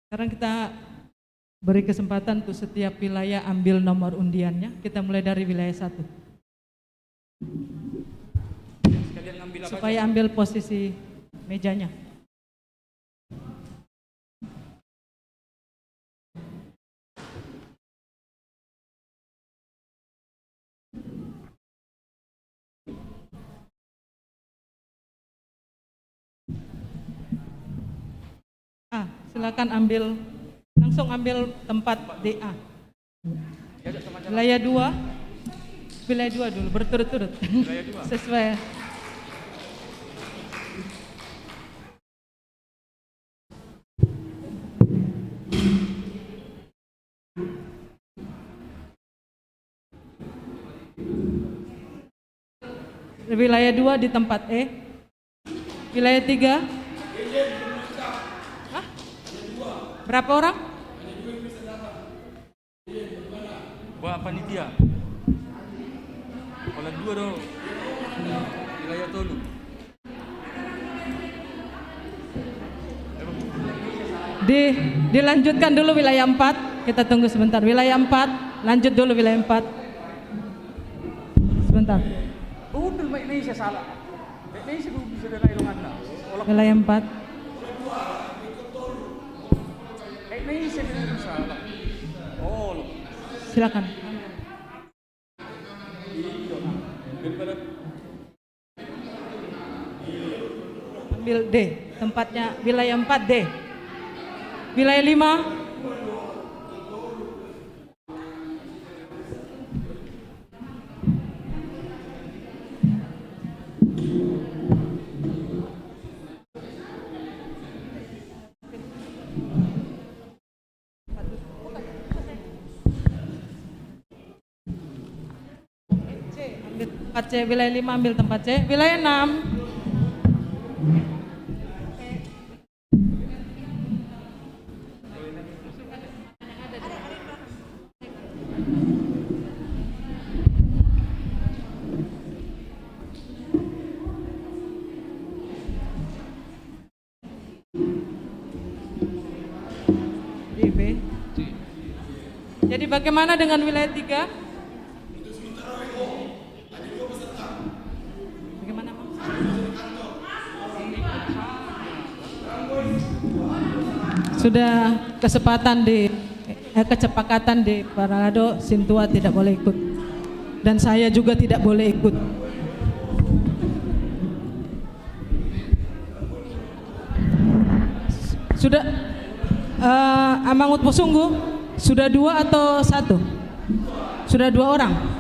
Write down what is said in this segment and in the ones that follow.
Sekarang kita beri kesempatan untuk setiap wilayah ambil nomor undiannya. Kita mulai dari wilayah 1. Supaya ambil posisi mejanya. Silakan langsung ambil tempat DA. Wilayah 2 dulu berturut-turut. Sesuai. Wilayah 2 di tempat E. Wilayah 3. Berapa orang? Wah, panitia. Kalau 2 dong. Wilayah Tolu. Dilanjutkan dulu wilayah 4. Kita tunggu sebentar. Wilayah 4, lanjut dulu wilayah 4. Sebentar. Indonesia salah. Indonesia bisa dengar Anda. Wilayah 4. Indonesia salah. Oh, silakan. Ambil D, tempatnya wilayah 4 D. Wilayah 5. Tempat C, wilayah 5 ambil tempat C. Wilayah 6. B. Jadi bagaimana dengan wilayah 3? Sudah kesepakatan di Paralado, Sintua tidak boleh ikut dan saya juga tidak boleh ikut. Sudah Amangut Posunggu sudah 2 atau 1? Sudah 2 orang.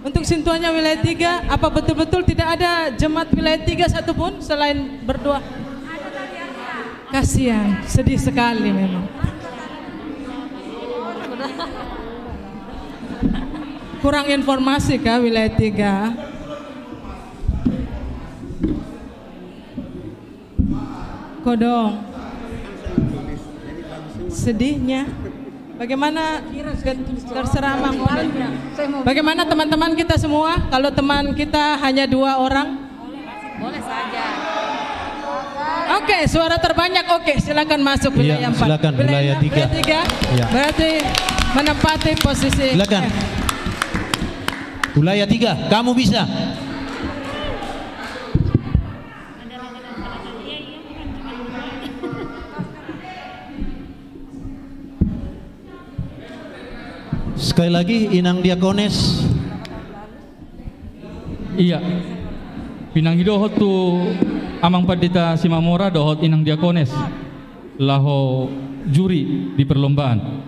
Untuk Sintuanya wilayah 3, apa betul-betul tidak ada jemaat wilayah 3 satupun selain berdua? Kasihan, sedih sekali memang. Kurang informasi kah wilayah 3? Kodong. Sedihnya. Bagaimana terserah Mang. Bagaimana teman-teman kita semua? Kalau teman kita hanya 2 orang? Boleh saja. Oke, suara terbanyak. Oke, silakan masuk wilayah 4. Silakan wilayah 3. Ya. Berarti menempati posisi. Silakan. Wilayah 3, kamu bisa. Sekali lagi Inang Diakones. Iya. Pinang hidohot tu Amang Pendeta Simamora dohot Inang Diakones. Laho juri di perlombaan.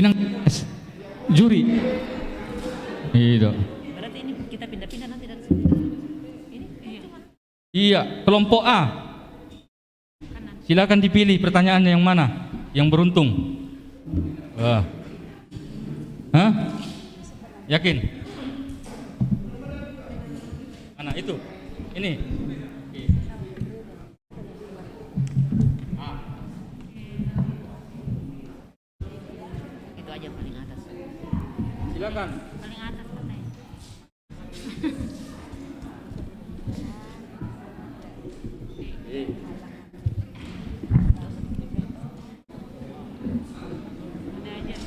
inang juri. Itu. Berarti ini kita pindah-pindah nanti dari sini. Ini cuma Iya, kelompok A. Silakan dipilih pertanyaannya yang mana, yang beruntung. Wah. Hah? Yakin? Mana itu? Ini. itu aja paling atas. Silakan. Paling atas mana?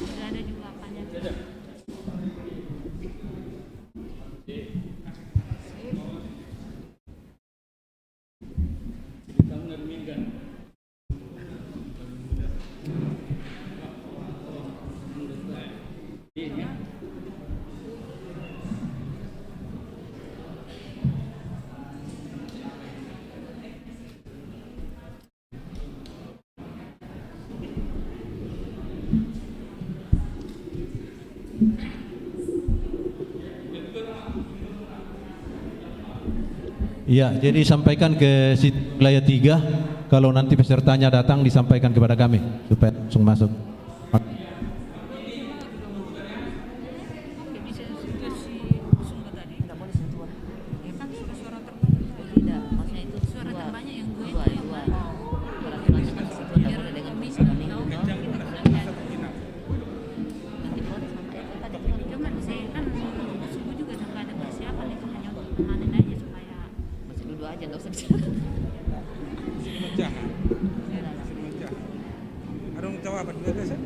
Udah ada juga apanya. Iya, jadi sampaikan ke wilayah 3. Kalau nanti pesertanya datang disampaikan kepada kami supaya langsung masuk. Enggak boleh sentuhan. Ya kan suara terbanyak. Tidak, maksudnya itu suara terbanyak yang gue dua. Kalau macam kan sentuhan enggak boleh dengan bisa nanti boleh sama itu tadi cuman saya kan subuh juga enggak ada persiapan itu hanya untuk memanen aja supaya masih duduk aja enggak usah bicara. Arung jawaban juga kan?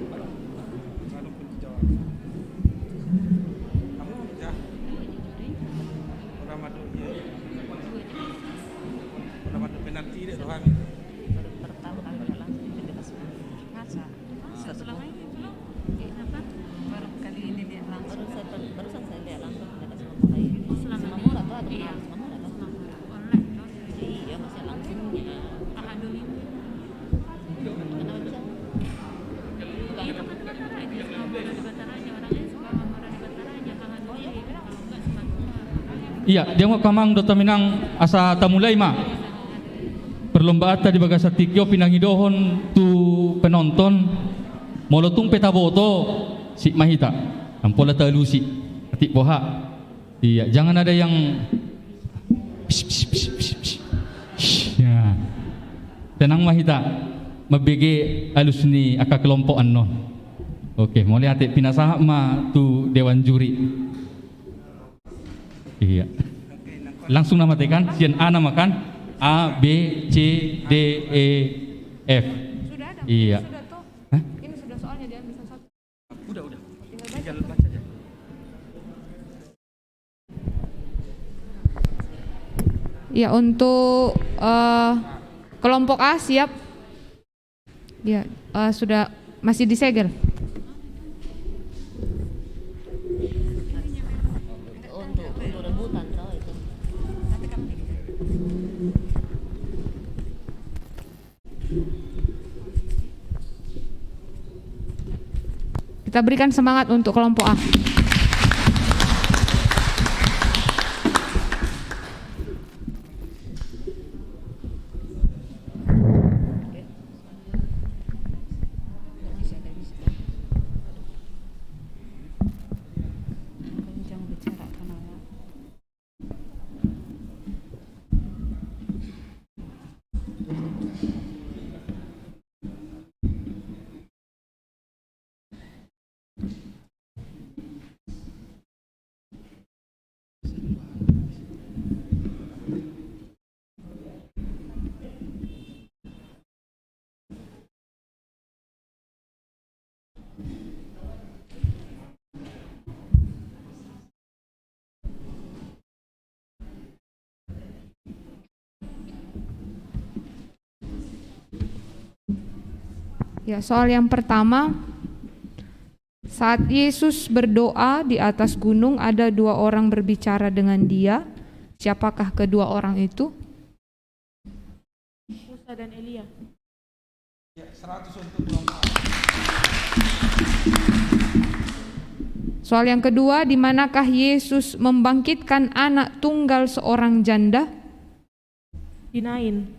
Arung jawab. Kamu ya. Orang madu ya. Orang madu penalti deh doang. Pertama kali langsung bebas masa. Selama ini belum. Kenapa? Baru kali ini dia langsung. Barusan saya lihat langsung bebas memakai. Selama murah tuh ada kenal sama murah kan? Online dong. Iya masih langsungnya. Alhamdulillah. Kenapa bisa? Itu kan lagi mau di Bataranya orangnya suka mau di Bataranya alhamdulillah. Kalau enggak semakin. Iya, dia mau kamang Dota Minang asa tamulai ma. Perlombaan tadi bagasa tikyo pinangidohon tu penonton molotung peta boto si mahita. Ampola talusi atik boha. Iya, jangan ada yang ya. Tenang mahita. Mabege alus ni aka kelompok anon. Oke, mulai atik pinasah ma tu dewan juri. Iya. Langsung nama tekan, sian A nama kan A B C D E F. Sudah ada. Iya. Sudah toh. Hah? Ini sudah soalnya dia bisa satu. Udah. Tinggal baca. Baca aja. Ya, untuk kelompok A siap. Ya, sudah masih disegel. Untuk rebutan tau itu. Kita berikan semangat untuk kelompok A. Ya, soal yang pertama, saat Yesus berdoa di atas gunung ada dua orang berbicara dengan dia. Siapakah kedua orang itu? Musa dan Elia. Ya, 100 untuk kelompok. Soal yang kedua, di manakah Yesus membangkitkan anak tunggal seorang janda? Di Nain.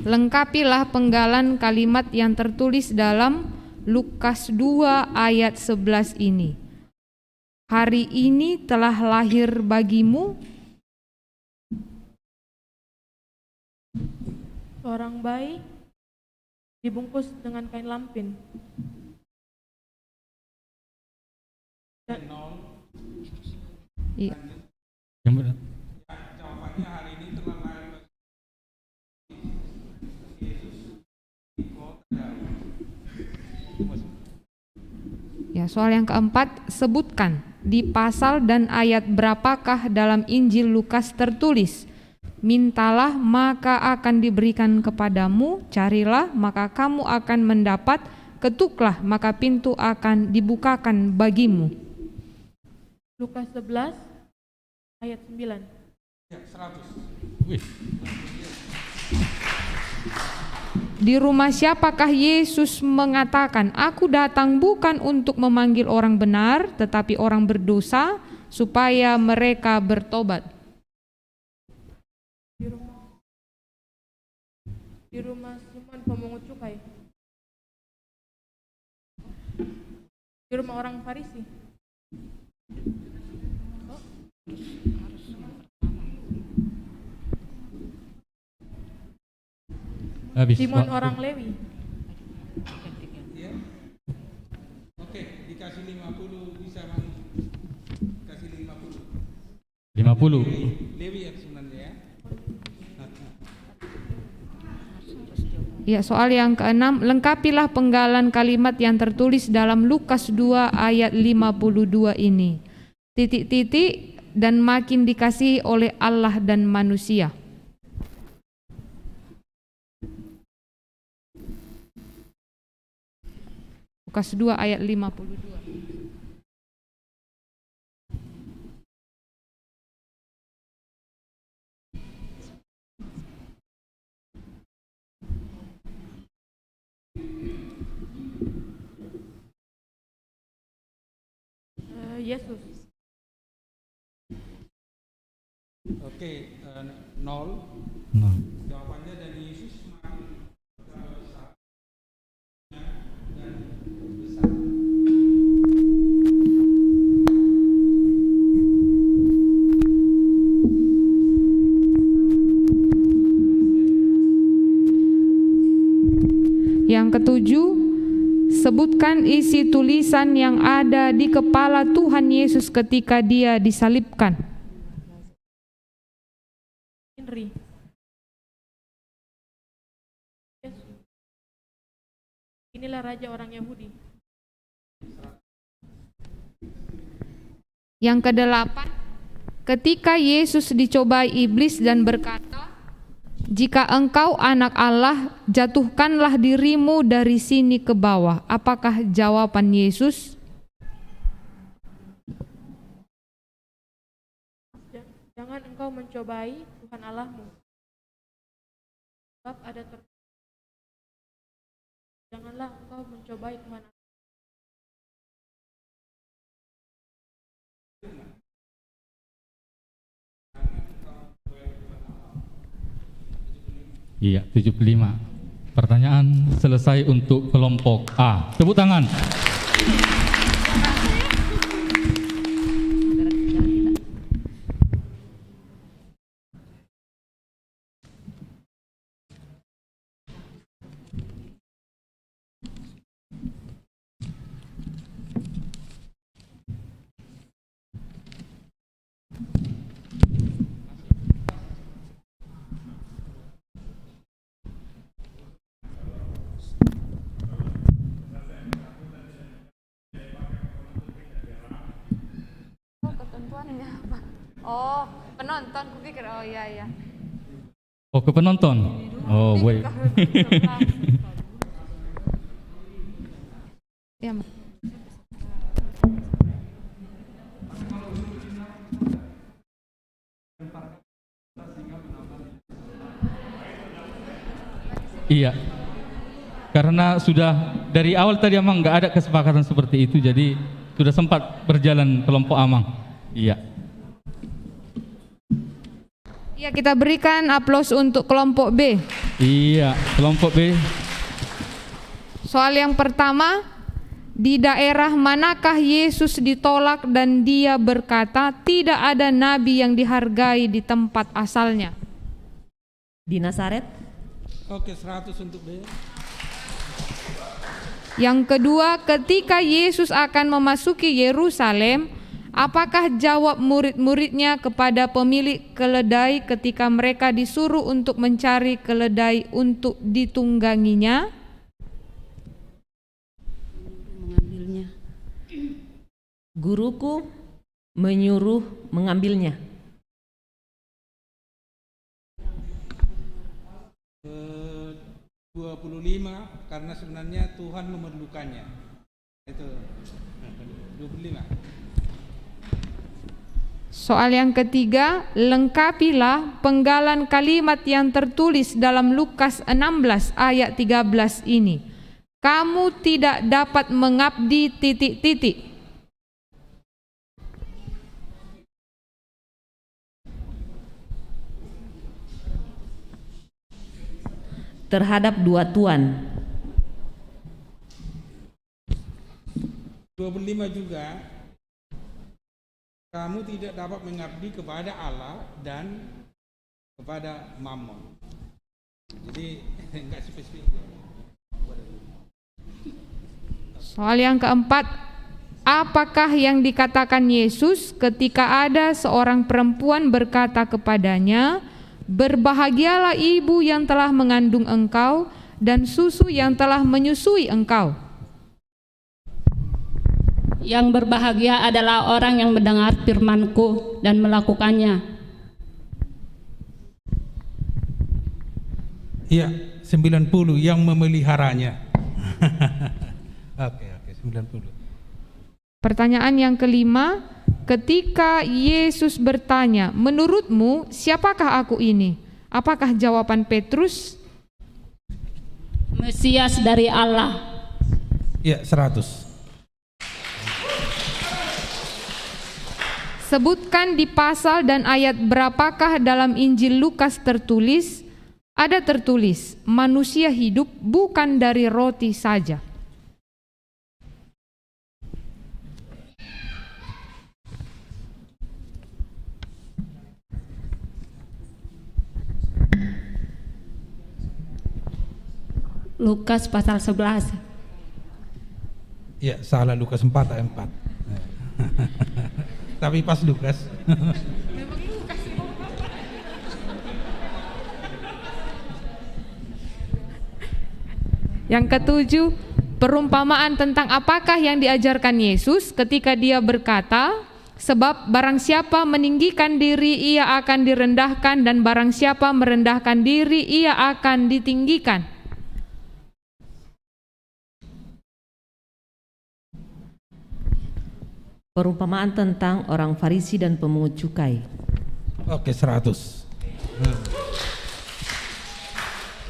Lengkapilah penggalan kalimat yang tertulis dalam Lukas 2 ayat 11 ini. Hari ini telah lahir bagimu Seorang bayi dibungkus dengan kain lampin. Dan Iya. Yang benar. Jawabannya hari ini telah lahir Yesus di kota Daud. Ya, soal yang keempat, sebutkan di pasal dan ayat berapakah dalam Injil Lukas tertulis, mintalah maka akan diberikan kepadamu, carilah maka kamu akan mendapat, ketuklah maka pintu akan dibukakan bagimu. Lukas 11 ayat 9. Ya, 100. Wih. Di rumah siapakah Yesus mengatakan, aku datang bukan untuk memanggil orang benar, tetapi orang berdosa, supaya mereka bertobat. Di rumah Simon pemungut cukai. Di rumah orang Farisi. Habis. Simon Pak. orang Lewi. Ya. Oke, dikasih 50 bisa Bang. Kasih 50. 50. Lewi ya sebenarnya ya. Ya, soal yang keenam, lengkapilah penggalan kalimat yang tertulis dalam Lukas 2 ayat 52 ini. Titik-titik dan makin dikasihi oleh Allah dan manusia. Lukas 2 ayat 52. Yesus. Oke, 0. Nah. Jawabannya dari Yesus semakin besar dan besar. Yang ketujuh, sebutkan isi tulisan yang ada di kepala Tuhan Yesus ketika Dia disalibkan. Henry. Yesus. Inilah raja orang Yahudi. Yang kedelapan, ketika Yesus dicobai iblis dan berkata, jika engkau anak Allah, jatuhkanlah dirimu dari sini ke bawah. Apakah jawaban Yesus? Jangan engkau mencobai Tuhan Allahmu. Sebab ada janganlah engkau mencobai Tuhan Allah. Iya, 75. Pertanyaan selesai untuk kelompok A. Tepuk tangan. Ketentuannya apa? Oh, penonton, kupikir oh iya. Oh, ke penonton. Oh, wait. Ya. Iya. karena sudah dari awal tadi Amang nggak ada kesepakatan seperti itu, jadi sudah sempat berjalan kelompok Amang. Iya. Ya, kita berikan aplaus untuk kelompok B. Iya, kelompok B. Soal yang pertama, di daerah manakah Yesus ditolak dan dia berkata tidak ada nabi yang dihargai di tempat asalnya? Di Nazaret. Oke, 100 untuk B. Yang kedua, ketika Yesus akan memasuki Yerusalem, apakah jawab murid-muridnya kepada pemilik keledai ketika mereka disuruh untuk mencari keledai untuk ditungganginya? Mengambilnya. Guruku menyuruh mengambilnya. 25 karena sebenarnya Tuhan memerlukannya. Itu 25. Soal yang ketiga, lengkapilah penggalan kalimat yang tertulis dalam Lukas 16 ayat 13 ini. Kamu tidak dapat mengabdi ... Terhadap dua tuan. 25 juga, kamu tidak dapat mengabdi kepada Allah dan kepada Mammon. Jadi enggak spesifik. Soal yang keempat, apakah yang dikatakan Yesus ketika ada seorang perempuan berkata kepadanya, berbahagialah ibu yang telah mengandung engkau dan susu yang telah menyusui engkau? Yang berbahagia adalah orang yang mendengar firman-Ku dan melakukannya. Iya, 90 yang memeliharanya. Oke, 90. Pertanyaan yang kelima, ketika Yesus bertanya, menurutmu siapakah aku ini? Apakah jawaban Petrus? Mesias dari Allah. Iya, 100. Sebutkan di pasal dan ayat berapakah dalam Injil Lukas tertulis? Ada tertulis, manusia hidup bukan dari roti saja. Lukas pasal 11. Iya, salah, Lukas 4 ayat 4. Tapi pas Lukas. Yang ketujuh, perumpamaan tentang apakah yang diajarkan Yesus ketika dia berkata, sebab barang siapa meninggikan diri ia akan direndahkan dan barang siapa merendahkan diri ia akan ditinggikan. Perumpamaan tentang orang Farisi dan pemungut cukai. Oke, 100.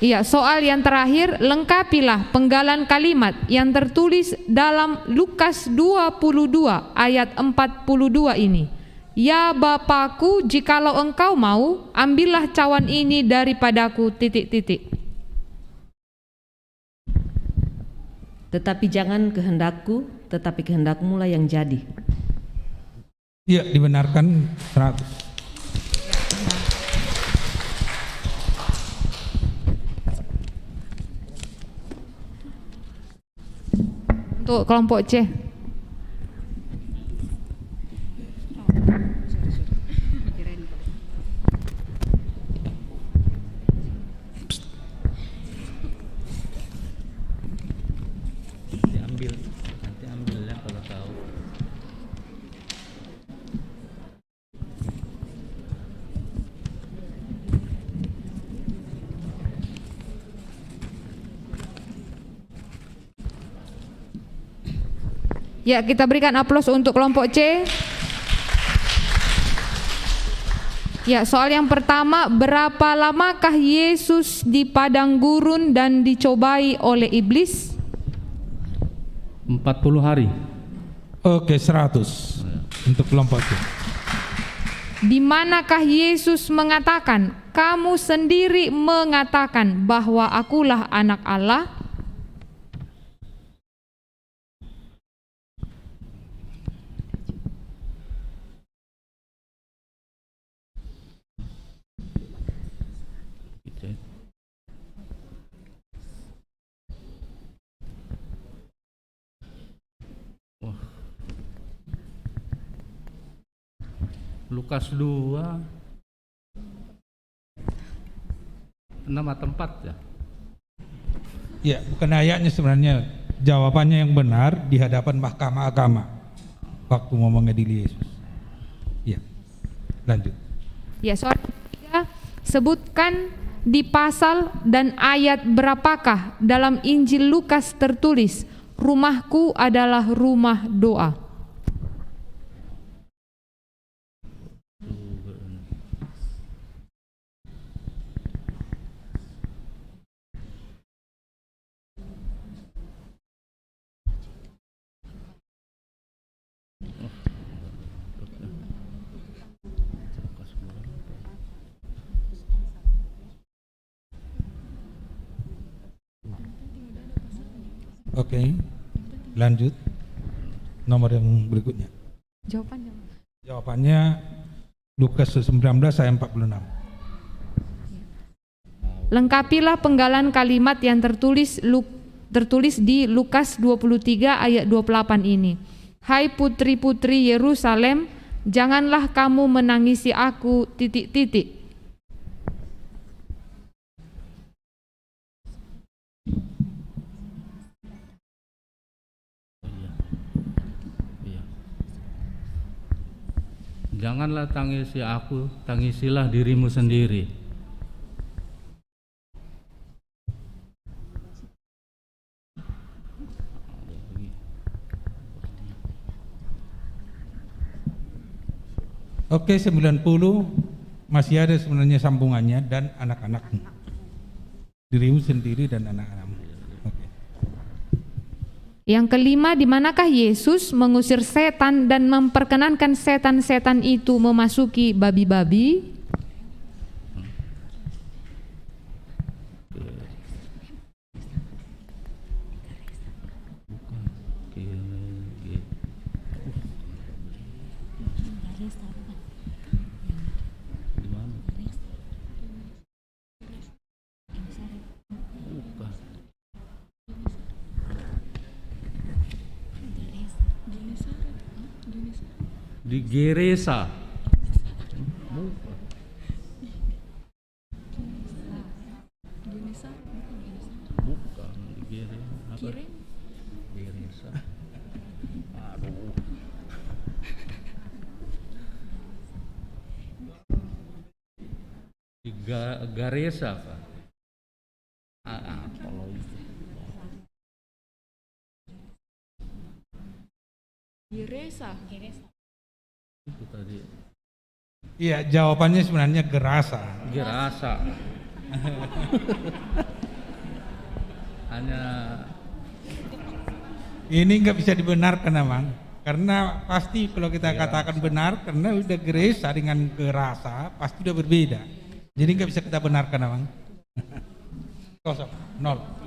Iya, soal yang terakhir, lengkapilah penggalan kalimat yang tertulis dalam Lukas 22 ayat 42 ini. Ya Bapakku, jikalau engkau mau, ambillah cawan ini daripadaku ... Tetapi jangan kehendakku, tetapi kehendakmu lah yang jadi. Iya, dibenarkan 100. Untuk kelompok C. Nanti ambil ya kalau tahu. Ya, kita berikan aplaus untuk kelompok C. Ya, soal yang pertama, berapa lamakah Yesus di padang gurun dan dicobai oleh iblis? 40 hari. Oke, 100 untuk kelompok itu. Di manakah Yesus mengatakan, kamu sendiri mengatakan bahwa akulah anak Allah? Lukas 2 nama tempat ya. Ya, bukan ayatnya sebenarnya. Jawabannya yang benar di hadapan mahkamah agama waktu mau mengadili Yesus. Ya, lanjut. Ya, soal ketiga, sebutkan di pasal dan ayat berapakah dalam Injil Lukas tertulis, rumahku adalah rumah doa. Oke, lanjut. Nomor yang berikutnya. Jawabannya. Jawabannya Lukas 19 ayat 46. Lengkapilah penggalan kalimat yang tertulis di Lukas 23 ayat 28 ini. Hai putri-putri Yerusalem, janganlah kamu menangisi aku, titik-titik. Janganlah tangisi aku, tangisilah dirimu sendiri. Oke, 90 masih ada sebenarnya sambungannya, dan anak-anakmu. Dirimu sendiri dan anak-anakmu. Oke. Yang kelima, di manakah Yesus mengusir setan dan memperkenankan setan-setan itu memasuki babi-babi? Di Gerasa. Bukan di Gerasa. Aduh. Di Garesa Pak. Kalau itu. Gerasa. Itu tadi. Iya, jawabannya sebenarnya Gerasa. Gerasa. Hanya ini nggak bisa dibenarkan, Amang, karena pasti kalau kita katakan benar, karena udah Gerasa dengan Gerasa pasti udah berbeda. Jadi nggak bisa kita benarkan, Amang. 0.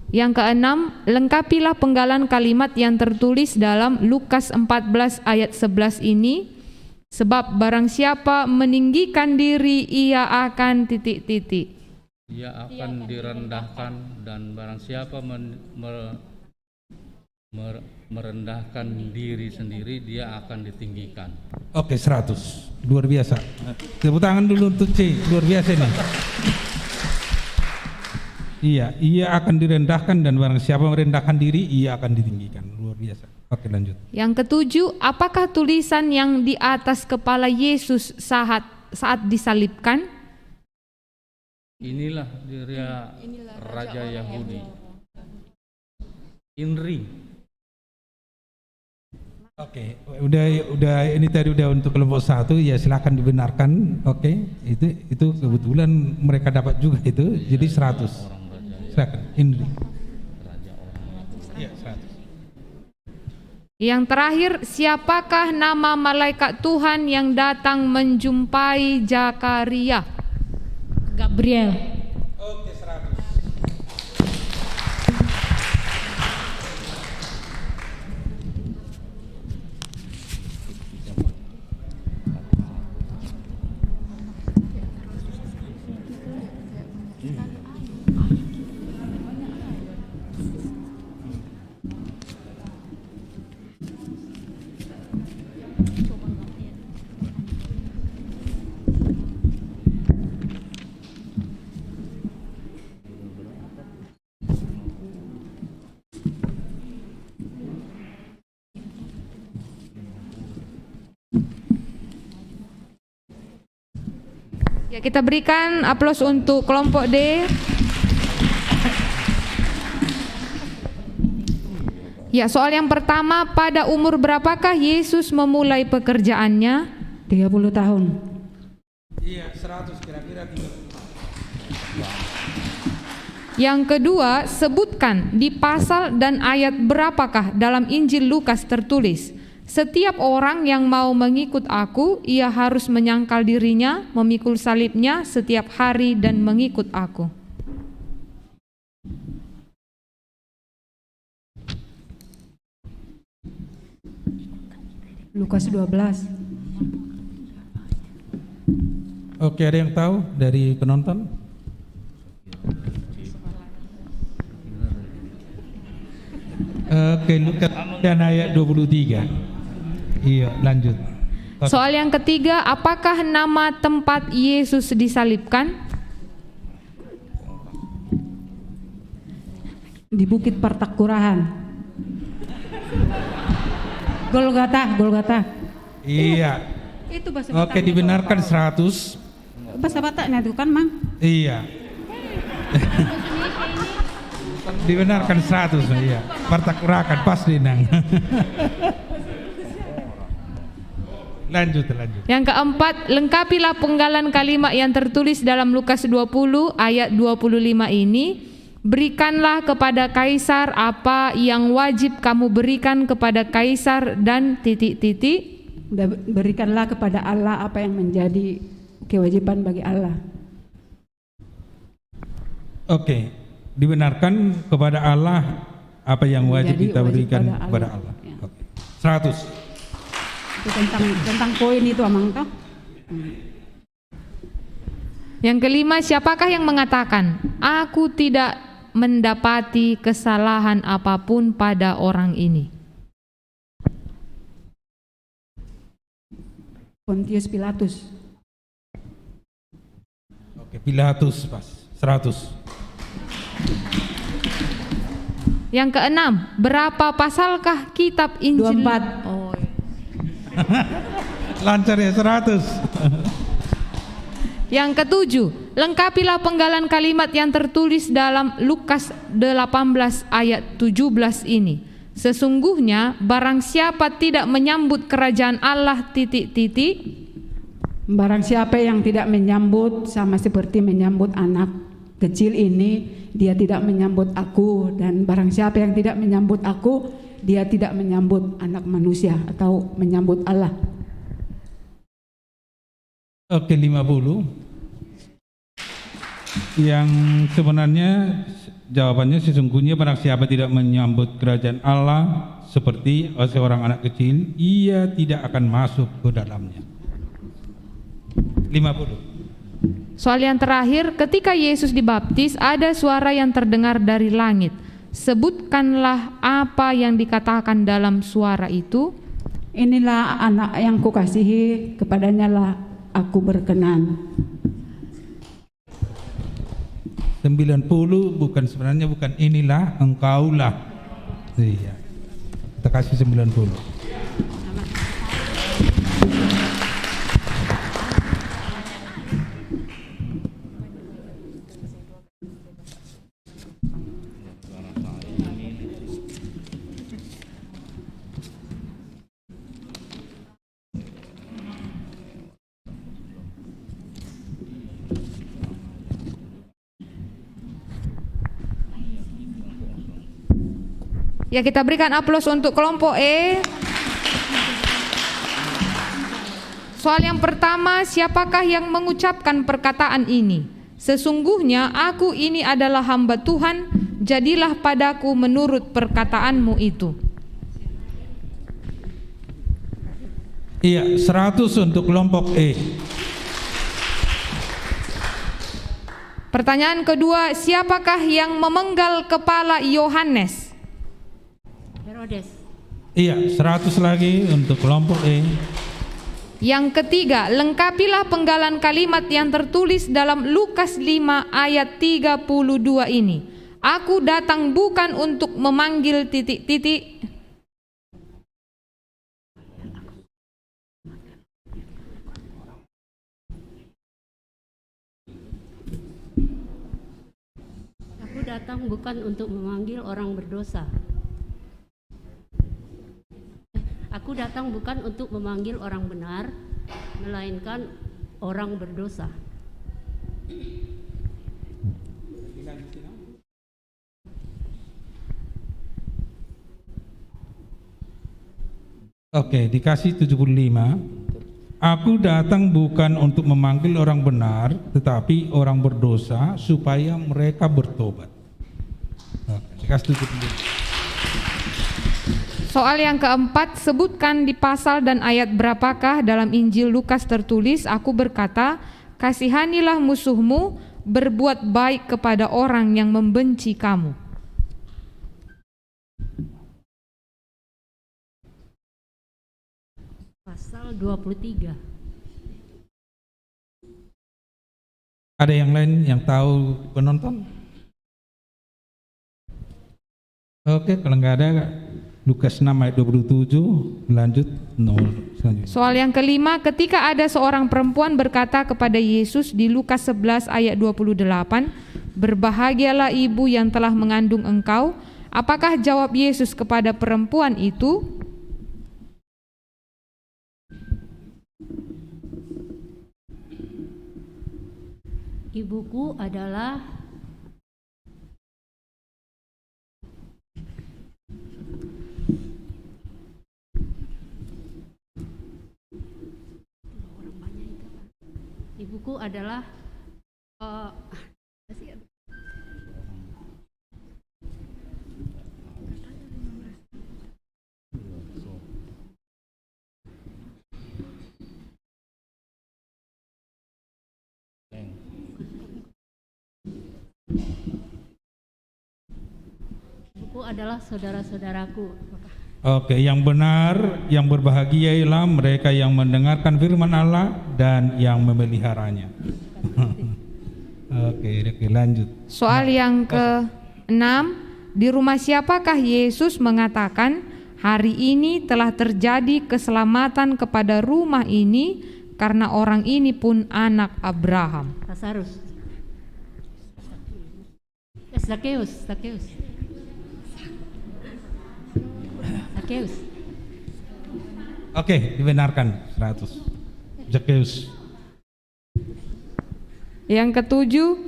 Yang keenam, lengkapilah penggalan kalimat yang tertulis dalam Lukas 14 ayat 11 ini. Sebab barang siapa meninggikan diri, ia akan titik-titik. ia akan direndahkan, dan barang siapa merendahkan diri sendiri, dia akan ditinggikan. Oke, 100. Luar biasa. Tepuk tangan dulu untuk C. Luar biasa ini. Iya, ia akan direndahkan, dan barang siapa merendahkan diri, ia akan ditinggikan. Luar biasa. Oke, lanjut. Yang ketujuh, apakah tulisan yang di atas kepala Yesus saat disalibkan? Inilah dia Raja Yahudi. Inri. Oke, udah ini tadi udah untuk kelompok 1 ya, silakan dibenarkan. Oke, itu kebetulan mereka dapat juga itu, jadi 100. Silakan, Indri. Iya, 100. Yang terakhir, siapakah nama malaikat Tuhan yang datang menjumpai Zakaria? Gabriel. Oke, 100. Ya, kita berikan aplaus untuk kelompok D. Ya, soal yang pertama, pada umur berapakah Yesus memulai pekerjaannya? 30 tahun. Iya, 100 kira-kira 30. Yang kedua, sebutkan di pasal dan ayat berapakah dalam Injil Lukas tertulis, setiap orang yang mau mengikut aku, ia harus menyangkal dirinya, memikul salibnya setiap hari dan mengikut aku. Lukas 12. Oke, ada yang tahu dari penonton? Oke, Lukas dan ayat 23. Iya, lanjut. Soal yang ketiga, apakah nama tempat Yesus disalibkan? Di Bukit Partakurahan. Golgota. Iya. Itu bahasa Oke, dibenarkan 100. Bahasa Bataknya itu kan, Mang? Iya. Dibenarkan 100, iya. Partakurakan pasti nang. Lanjut. Yang keempat, lengkapilah penggalan kalimat yang tertulis dalam Lukas 20 ayat 25 ini. Berikanlah kepada kaisar apa yang wajib kamu berikan kepada kaisar dan titik-titik. Berikanlah kepada Allah apa yang menjadi kewajiban bagi Allah. Oke, dibenarkan kepada Allah apa yang wajib kita berikan kepada Allah. Ya. Oke. 100. Itu tentang poin itu, Amang toh. Yang kelima, siapakah yang mengatakan, aku tidak mendapati kesalahan apapun pada orang ini? Pontius Pilatus. Oke, Pilatus pas 100. Yang keenam, berapa pasalkah kitab Injil? 24. Oh, Lancar ya 100. Yang ketujuh, lengkapilah penggalan kalimat yang tertulis dalam Lukas 18 ayat 17 ini. Sesungguhnya barang siapa tidak menyambut kerajaan Allah titik-titik. Barang siapa yang tidak menyambut sama seperti menyambut anak kecil ini, dia tidak menyambut aku. Dan barang siapa yang tidak menyambut aku, dia tidak menyambut anak manusia atau menyambut Allah. Oke, 50. Yang sebenarnya jawabannya sesungguhnya barang siapa tidak menyambut kerajaan Allah seperti seorang anak kecil, ia tidak akan masuk ke dalamnya. 50. Soal yang terakhir, ketika Yesus dibaptis, ada suara yang terdengar dari langit. Sebutkanlah apa yang dikatakan dalam suara itu. Inilah anak yang kukasihi, kepadanya lah aku berkenan. 90 sebenarnya bukan inilah, engkaulah. Iya. Kita kasih 90. Ya, kita berikan aplaus untuk kelompok E. Soal yang pertama, siapakah yang mengucapkan perkataan ini? Sesungguhnya aku ini adalah hamba Tuhan, jadilah padaku menurut perkataanmu itu. Iya, 100 untuk kelompok E. Pertanyaan kedua, siapakah yang memenggal kepala Yohanes? Herodes. Iya, 100 lagi untuk kelompok E. Yang ketiga, lengkapilah penggalan kalimat yang tertulis dalam Lukas 5 ayat 32 ini. Aku datang bukan untuk memanggil titik-titik. Aku datang bukan untuk memanggil orang berdosa. Aku datang bukan untuk memanggil orang benar, melainkan orang berdosa. Oke, dikasih 75. Aku datang bukan untuk memanggil orang benar, tetapi orang berdosa supaya mereka bertobat. Oke, dikasih 75. Soal yang keempat, sebutkan di pasal dan ayat berapakah dalam Injil Lukas tertulis, aku berkata, kasihanilah musuhmu, berbuat baik kepada orang yang membenci kamu. Pasal 23. Ada yang lain yang tahu penonton? Oke, kalau nggak ada, Lukas 6 ayat 27, lanjut selanjutnya. Soal yang kelima, ketika ada seorang perempuan berkata kepada Yesus di Lukas 11 ayat 28, berbahagialah ibu yang telah mengandung engkau. Apakah jawab Yesus kepada perempuan itu? Ibuku adalah ibuku adalah saudara-saudaraku. Oke, yang benar, yang berbahagia ialah mereka yang mendengarkan firman Allah dan yang memeliharanya. Oke, lanjut. Soal yang ke-6, di rumah siapakah Yesus mengatakan, hari ini telah terjadi keselamatan kepada rumah ini karena orang ini pun anak Abraham? Lazarus. Zakeus. Oke, dibenarkan 100. Zakeus. Yang ketujuh,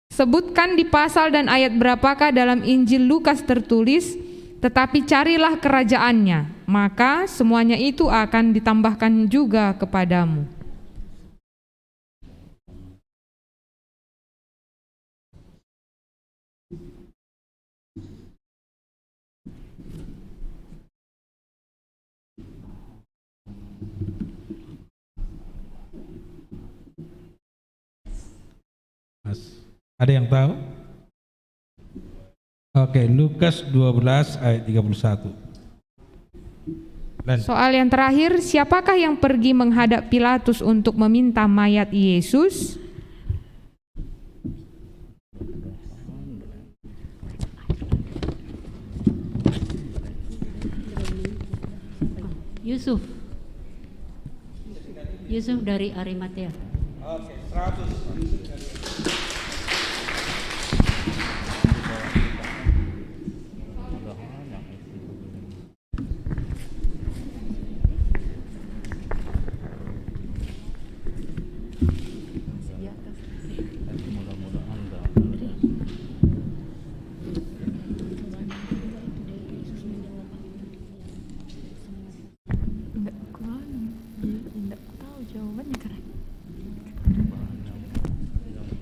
sebutkan di pasal dan ayat berapakah dalam Injil Lukas tertulis, tetapi carilah kerajaannya, maka semuanya itu akan ditambahkan juga kepadamu. Ada yang tahu? Oke, Lukas 12 ayat 31. Soal yang terakhir, siapakah yang pergi menghadap Pilatus untuk meminta mayat Yesus? Yusuf dari Arimatea. Oke, 100.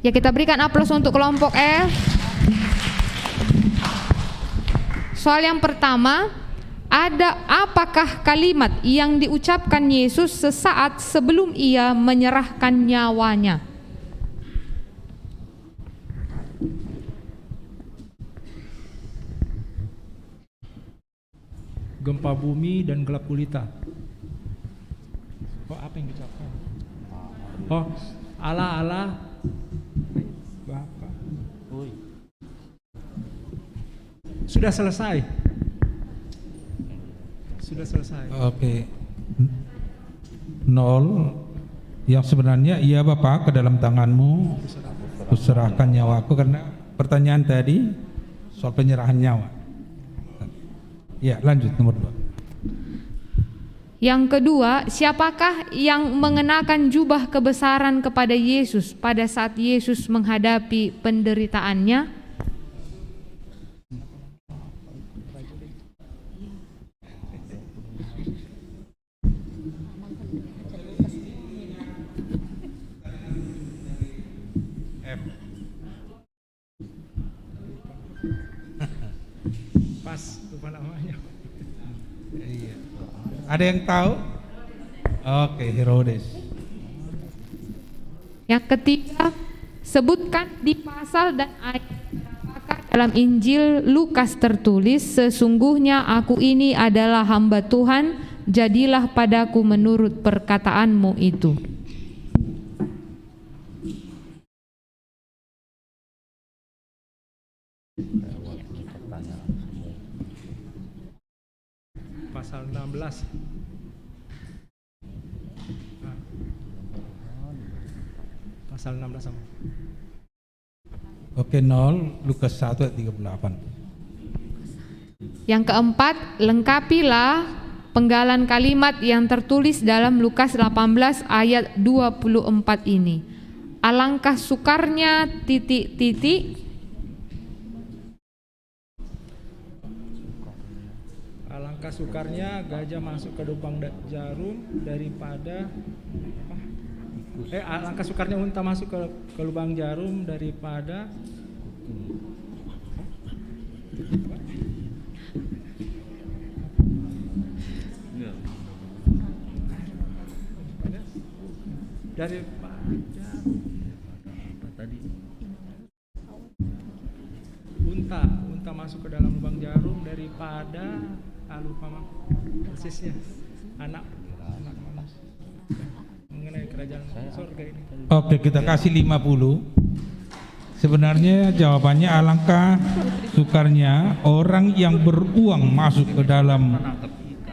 Ya, kita berikan aplaus untuk kelompok F. Soal yang pertama, apakah kalimat yang diucapkan Yesus sesaat sebelum ia menyerahkan nyawanya? Gempa bumi dan gelap gulita. Oh, apa yang diucapkan? Oh, Allah Bapa. Sudah selesai. Sudah selesai. Oke. 0. Yang sebenarnya iya Bapak, ke dalam tanganmu kuserahkan nyawaku, karena pertanyaan tadi soal penyerahan nyawa. Ya, lanjut nomor 2. Yang kedua, siapakah yang mengenakan jubah kebesaran kepada Yesus pada saat Yesus menghadapi penderitaannya? Pas, lupa namanya. Iya. Ada yang tahu? Oke, Herodes. Yang ketiga, sebutkan di pasal dan ayat apakah dalam Injil Lukas tertulis, sesungguhnya aku ini adalah hamba Tuhan, jadilah padaku menurut perkataanmu itu. Pasal 16. Pasal 16 sama. Oke, 0. Lukas 1 ayat 38. Yang keempat, lengkapilah penggalan kalimat yang tertulis dalam Lukas 18 ayat 24 ini. Alangkah sukarnya ... Alangkah sukarnya gajah masuk ke lubang jarum daripada alangkah sukarnya unta masuk ke lubang jarum daripada unta masuk ke dalam lubang jarum daripada lupa persisnya anak manusia mengenai kerajaan surga ini. Oke, kita kasih 50. Sebenarnya jawabannya alangkah sukarnya orang yang beruang masuk ke dalam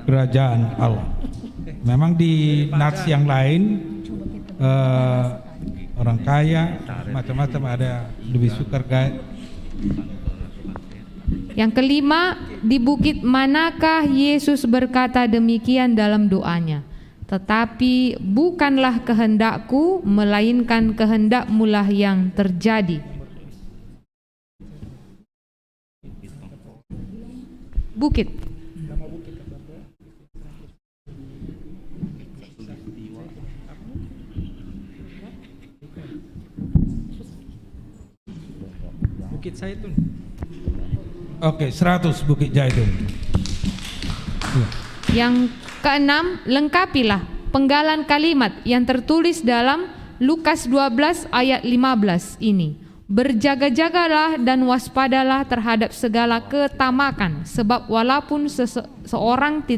kerajaan Allah. Memang di nats yang lain orang kaya macam-macam ada lebih sukar guys. Yang kelima, di bukit manakah Yesus berkata demikian dalam doanya? Tetapi bukanlah kehendakku, melainkan kehendak-Mulah yang terjadi. Bukit. Bukit Zaitun. Oke, 100 Bukit Zaitun. Yang keenam, lengkapilah penggalan kalimat yang tertulis dalam Lukas 12 ayat 15 ini. Berjaga-jagalah dan waspadalah terhadap segala ketamakan, sebab walaupun seorang ...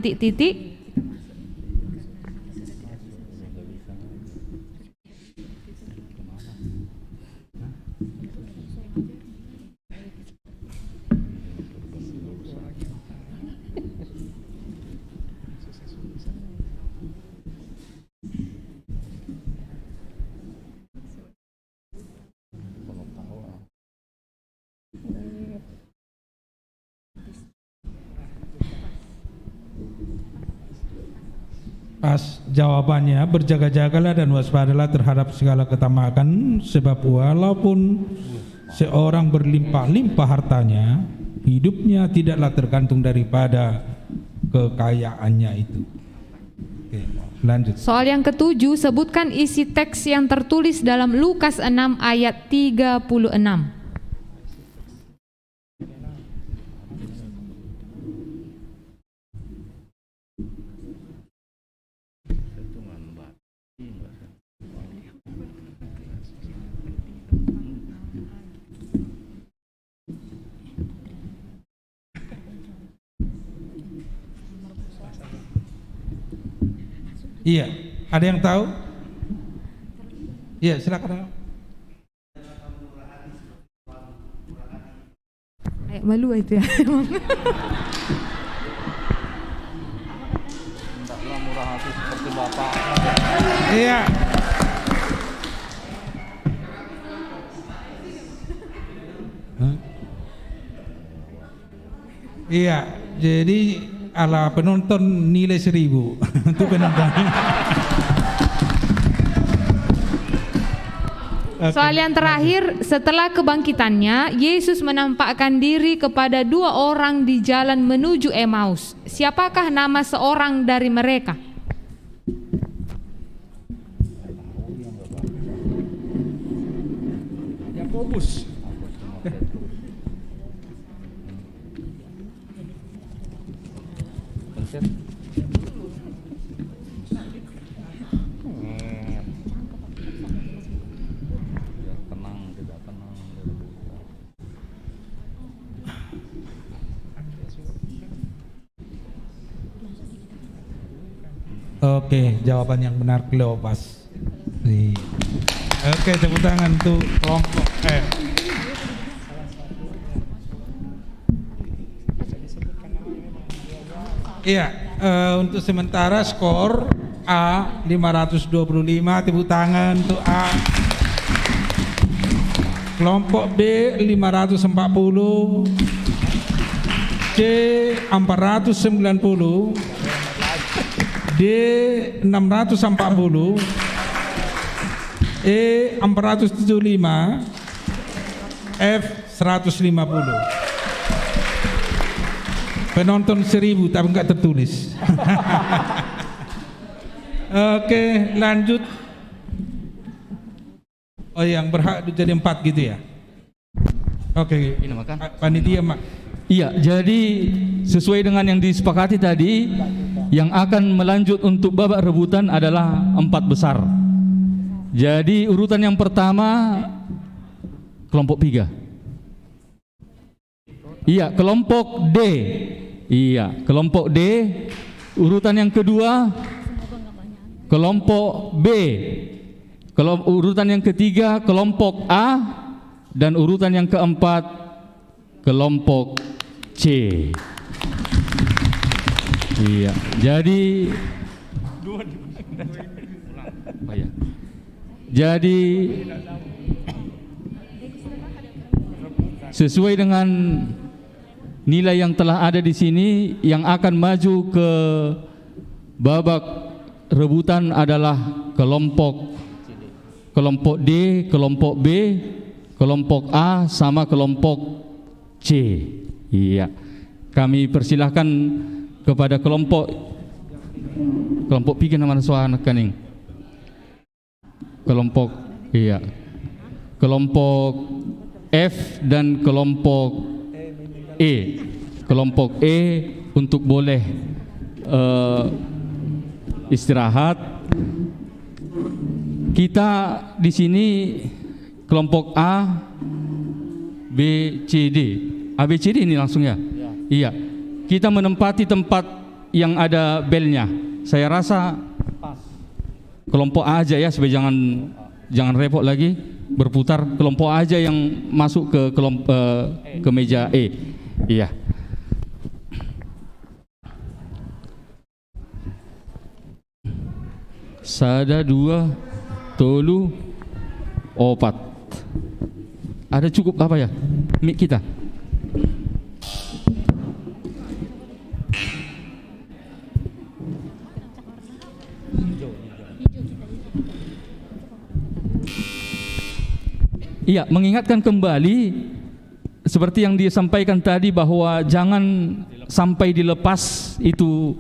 Pas jawabannya, berjaga-jagalah dan waspadalah terhadap segala ketamakan, sebab walaupun seorang berlimpah-limpah hartanya, hidupnya tidaklah tergantung daripada kekayaannya itu. Oke, lanjut. Soal yang ketujuh, sebutkan isi teks yang tertulis dalam Lukas 6 ayat 36. Iya, ada yang tahu? Iya, silakan. Kayak malu itu ya. Hendaklah murah hati seperti Bapak. Iya. Iya, jadi ala penonton nilai 1000 untuk penonton. Soal yang terakhir, setelah kebangkitannya, Yesus menampakkan diri kepada 2 orang di jalan menuju Emmaus. Siapakah nama seorang dari mereka? Yakobus. Oke, jawaban yang benar Kleopas. Oke, tepuk tangan untuk kelompok F. Iya, untuk sementara skor A 525, tepuk tangan untuk A. Kelompok B 540, C 490, D 640, E 475, F 150. Penonton 1000 tapi enggak tertulis. Oke, lanjut. Oh, yang berhak jadi 4 gitu ya? Oke, ini makan. Panitia mak. Iya, jadi sesuai dengan yang disepakati tadi, yang akan melanjut untuk babak rebutan adalah 4 besar. Jadi urutan yang pertama kelompok 3. Iya, kelompok D. Iya, kelompok D. Urutan yang kedua kelompok B. Urutan yang ketiga kelompok A, dan urutan yang keempat kelompok C. Iya, jadi sesuai dengan nilai yang telah ada di sini, yang akan maju ke babak rebutan adalah kelompok D, kelompok B, kelompok A sama kelompok C. Iya. Kami persilahkan kepada kelompok pikir nama suara kaning. Kelompok F dan kelompok E. Kelompok E untuk boleh istirahat. Kita di sini kelompok A, B, C, D. A, B, C, D ini langsung ya? Iya. Kita menempati tempat yang ada belnya. Saya rasa kelompok A aja ya, supaya jangan repot lagi berputar. Kelompok A aja yang masuk ke ke meja E. Iya. Sada, 2, tolu, 4. Ada cukup apa ya mic kita? Iya, mengingatkan kembali seperti yang disampaikan tadi bahwa jangan sampai dilepas itu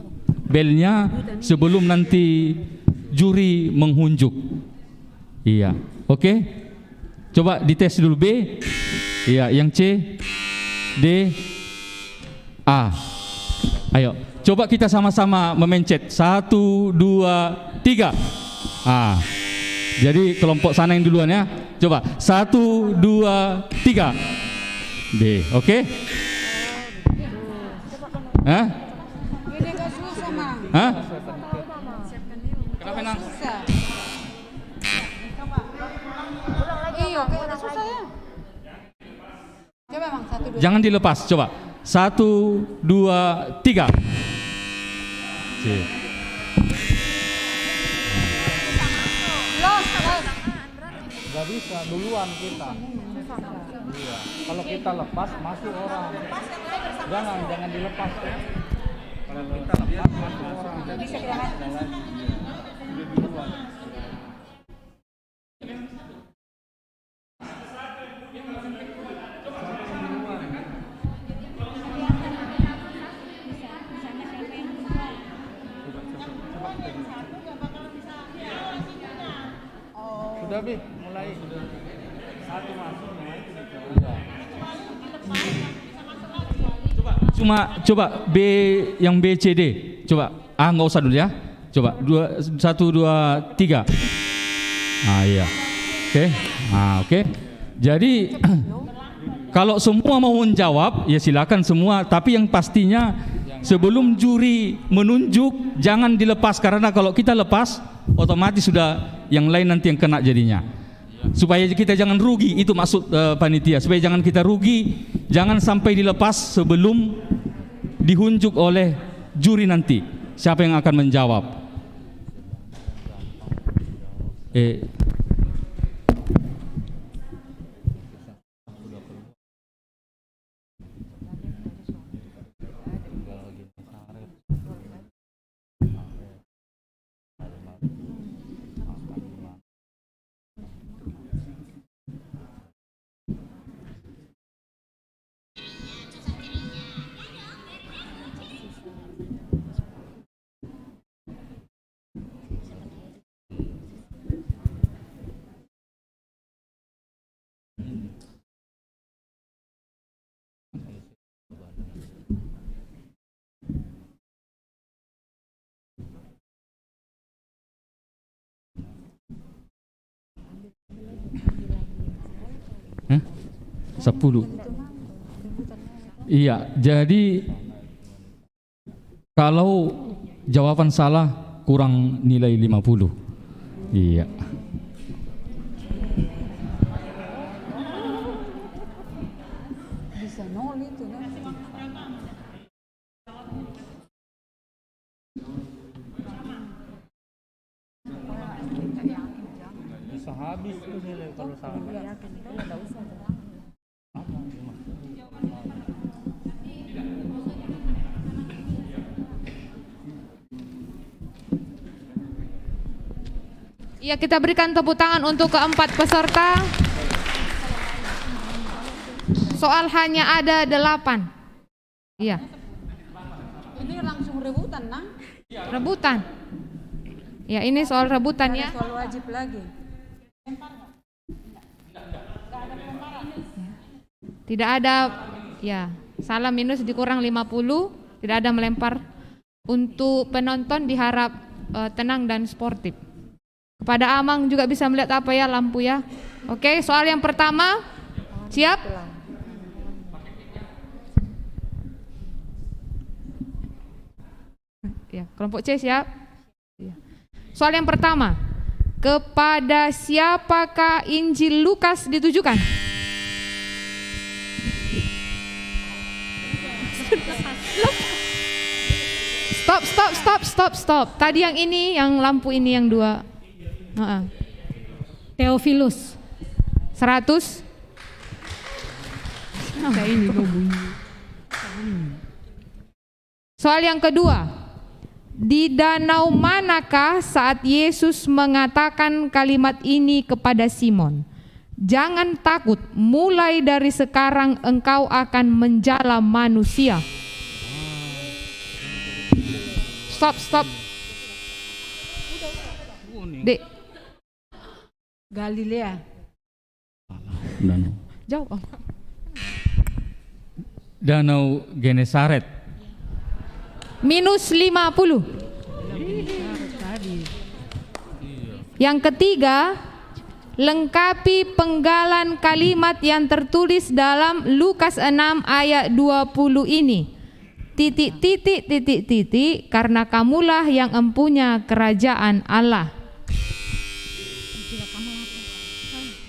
belnya sebelum nanti juri menghunjuk. Iya, oke. Coba dites dulu B. Iya, yang C, D, A. Ayo, coba kita sama-sama memencet. 1, 2, 3. Jadi kelompok sana yang duluan ya. Coba 1, 2, 3. B, oke? Hah? Hah? Kenapa nang? Jangan dilepas, coba. 1, 2, 3. Gak bisa duluan kita. Iya. Kalau kita lepas masuk orang. Jangan dilepas ya. Kalau kita lepas masuk orang. Duluan. Sudah Bi, mulai. Satu masuk, Coba B yang B C D. Coba A nggak usah dulu ya. Coba 1, 2, 3. Iya. Oke. Oke. Jadi kalau semua mau menjawab ya silakan semua. Tapi yang pastinya sebelum juri menunjuk jangan dilepas, karena kalau kita lepas otomatis sudah yang lain nanti yang kena jadinya. Supaya kita jangan rugi, itu maksud panitia. Supaya jangan kita rugi, jangan sampai dilepas sebelum dihunjuk oleh juri nanti. Siapa yang akan menjawab? Hah? 10. Iya, jadi kalau jawaban salah kurang nilai 50. Iya. Bisa nol itu kan. bisa habis tuh nilai kalau salah. Ya, kita berikan tepuk tangan untuk keempat peserta. Soal hanya ada 8. Iya. Ini langsung rebutan, Nang. Rebutan. Ya, ini soal rebutan ya. Soal wajib lagi. Tidak ada, ya, salah minus dikurang 50, tidak ada melempar. Untuk penonton diharap tenang dan sportif. Kepada Amang juga bisa melihat apa ya, lampu ya. Oke, soal yang pertama, siap? Ya, kelompok C siap? Soal yang pertama, kepada siapakah Injil Lukas ditujukan? Stop. Tadi yang ini, yang lampu ini yang 2. Theophilus 100. ini Soal yang kedua, di danau manakah saat Yesus mengatakan kalimat ini kepada Simon? Jangan takut, mulai dari sekarang engkau akan menjala manusia. Stop. Dek. Galilea. Jawab. Danau Genesaret. Minus 50. Yang ketiga, lengkapi penggalan kalimat yang tertulis dalam Lukas 6 ayat 20 ini. Titik, karena kamulah yang empunya kerajaan Allah.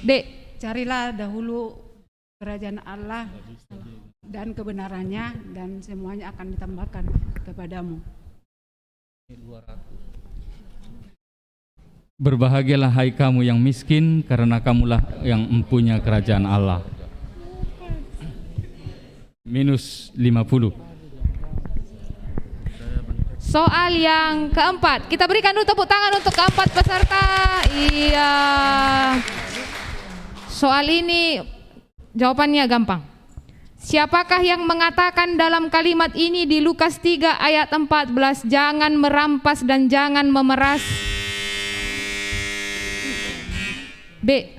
Dek, Carilah dahulu kerajaan Allah dan kebenarannya, dan semuanya akan ditambahkan kepadamu. Berbahagialah hai kamu yang miskin, karena kamulah yang empunya kerajaan Allah. Minus 50. Soal yang keempat, kita berikan dulu tepuk tangan untuk keempat peserta. Iya. Soal ini jawabannya gampang. Siapakah yang mengatakan dalam kalimat ini di Lukas 3 ayat 14, jangan merampas dan jangan memeras? B.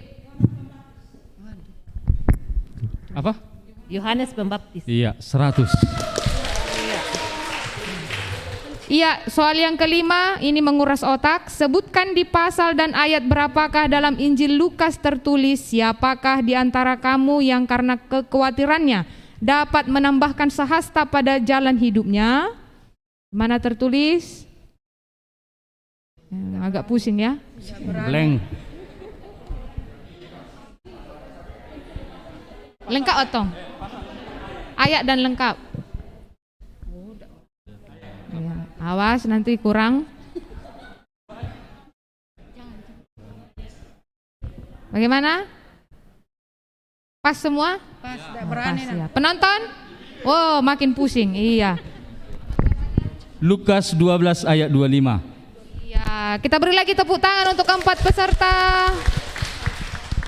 Apa? Yohanes Pembaptis. Iya, 100. Iya, soal yang kelima ini menguras otak. Sebutkan di pasal dan ayat berapakah dalam Injil Lukas tertulis, siapakah di antara kamu yang karena kekhawatirannya dapat menambahkan sehasta pada jalan hidupnya? Mana tertulis? Agak pusing ya. Blank. Lengkap otong. Ayat dan lengkap. Ya, awas nanti kurang. Bagaimana? Pas semua? Pas, tidak berani. Pas, ya. Penonton? Oh, makin pusing. Iya. Lukas 12 ayat 25. Ya, kita beri lagi tepuk tangan untuk keempat peserta.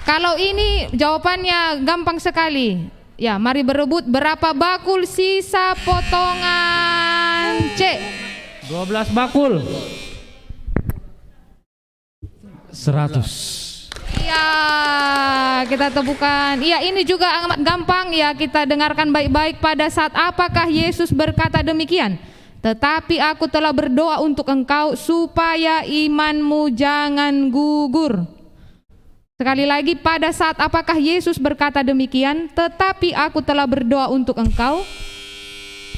Kalau ini jawabannya gampang sekali. Ya, mari berebut berapa bakul sisa potongan C? 12 bakul. 100. Iya, kita tepukan. Iya, ini juga amat gampang ya, kita dengarkan baik-baik. Pada saat apakah Yesus berkata demikian? Tetapi aku telah berdoa untuk engkau supaya imanmu jangan gugur. Sekali lagi, pada saat apakah Yesus berkata demikian? Tetapi aku telah berdoa untuk engkau.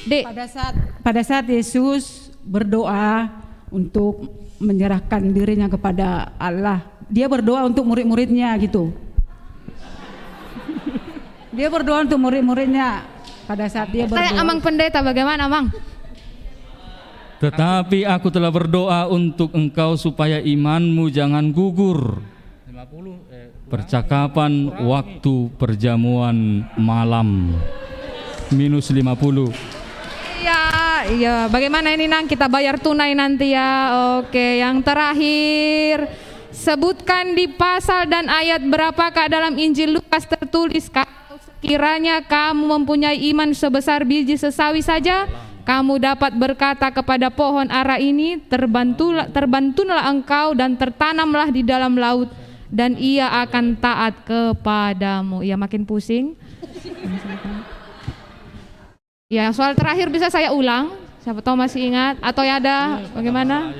D. Pada saat Yesus berdoa untuk menyerahkan dirinya kepada Allah, dia berdoa untuk murid-muridnya gitu. Dia berdoa untuk murid-muridnya pada saat dia berdoa. Saya Amang Pendeta, bagaimana Amang? Tetapi aku telah berdoa untuk engkau supaya imanmu jangan gugur. Percakapan waktu perjamuan malam. Minus 50. Iya. Bagaimana ini Nang? Kita bayar tunai nanti ya. Oke, yang terakhir. Sebutkan di pasal dan ayat berapakah dalam Injil Lukas tertulis, kalau sekiranya kamu mempunyai iman sebesar biji sesawi saja, kamu dapat berkata kepada pohon ara ini, terbantunlah engkau dan tertanamlah di dalam laut, dan ia akan taat kepadamu. Ya, makin pusing. Ya, soal terakhir bisa saya ulang. Siapa tahu masih ingat atau ya ada bagaimana?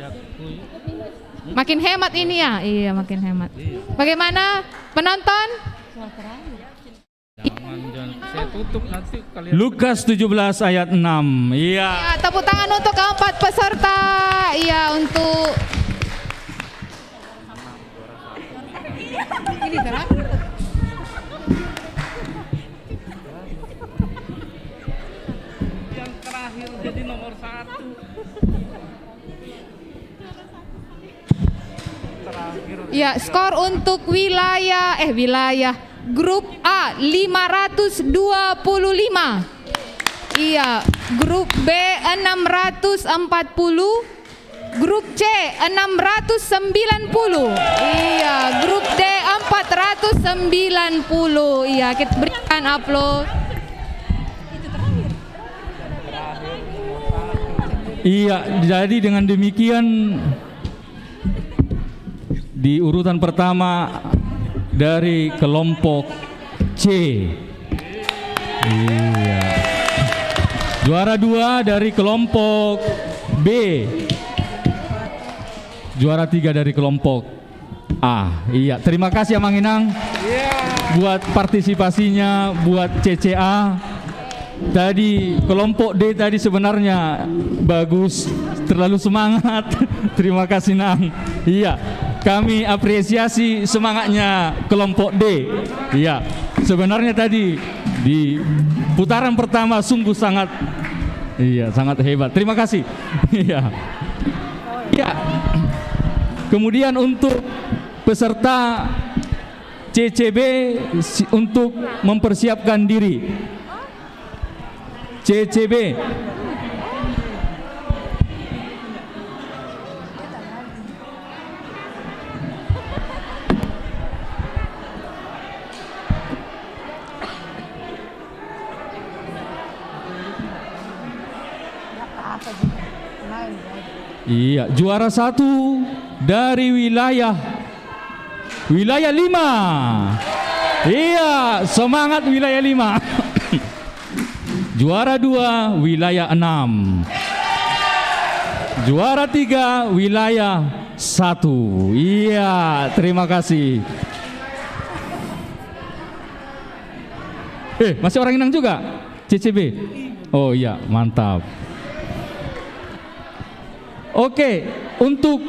Makin hemat ini ya. Iya, makin hemat. Bagaimana penonton? Jangan saya tutup nanti kalian. Lukas 17 ayat 6. Iya. Ya, tepuk tangan untuk keempat peserta. Iya, untuk ini terakhir. Yang terakhir jadi nomor 1. Ya, skor untuk wilayah grup A 525. Iya, grup B 640. Grup C 690. Iya, grup D 490. Iya, kita berikan aplaus. Iya, jadi dengan demikian di urutan pertama dari kelompok C. Iya. Juara 2 dari kelompok B. Juara 3 dari kelompok A. Iya, terima kasih Amang Inang buat partisipasinya, buat CCA. Tadi kelompok D tadi sebenarnya bagus, terlalu semangat. Terima kasih Nang. Iya, kami apresiasi semangatnya kelompok D. Iya, sebenarnya tadi di putaran pertama sungguh sangat sangat hebat. Terima kasih. Iya. Iya. Kemudian untuk peserta CCB untuk mempersiapkan diri. CCB. Iya, juara 1 dari wilayah 5. Iya, semangat wilayah 5. Juara 2 wilayah 6. Juara 3 wilayah 1. Iya, terima kasih. Masih orang Inang juga? CCB? Oh iya, mantap. Oke, untuk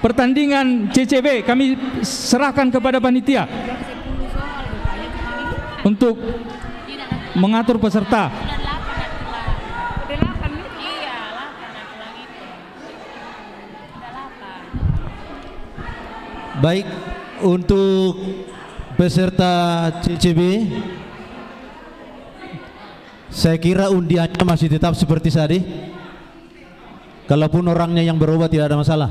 pertandingan CCB kami serahkan kepada panitia untuk mengatur peserta. Baik, untuk peserta CCB, saya kira undiannya masih tetap seperti tadi. Kalaupun orangnya yang berubah tidak ada masalah.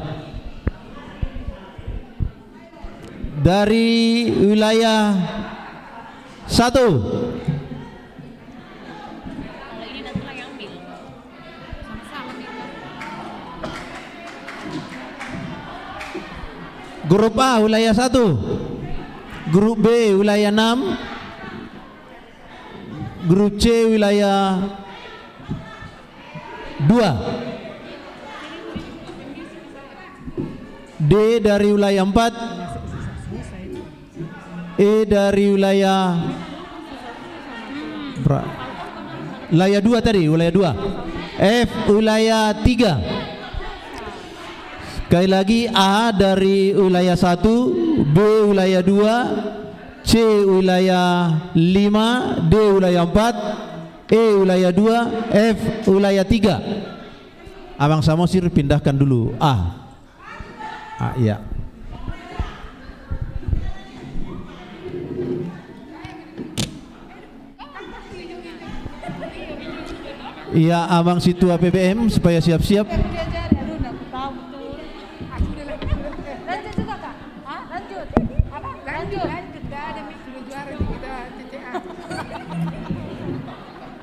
Dari wilayah 1. Grup A wilayah 1. Grup B wilayah 6. Grup C wilayah 2. D dari wilayah 4. E dari wilayah 2 tadi, wilayah 2. F wilayah 3. Sekali lagi, A dari wilayah 1, B wilayah 2, C wilayah 5, D wilayah 4, E wilayah 2, F wilayah 3. Abang Samosir pindahkan dulu A. Iya. Iya, Abang Situ APBM supaya siap-siap.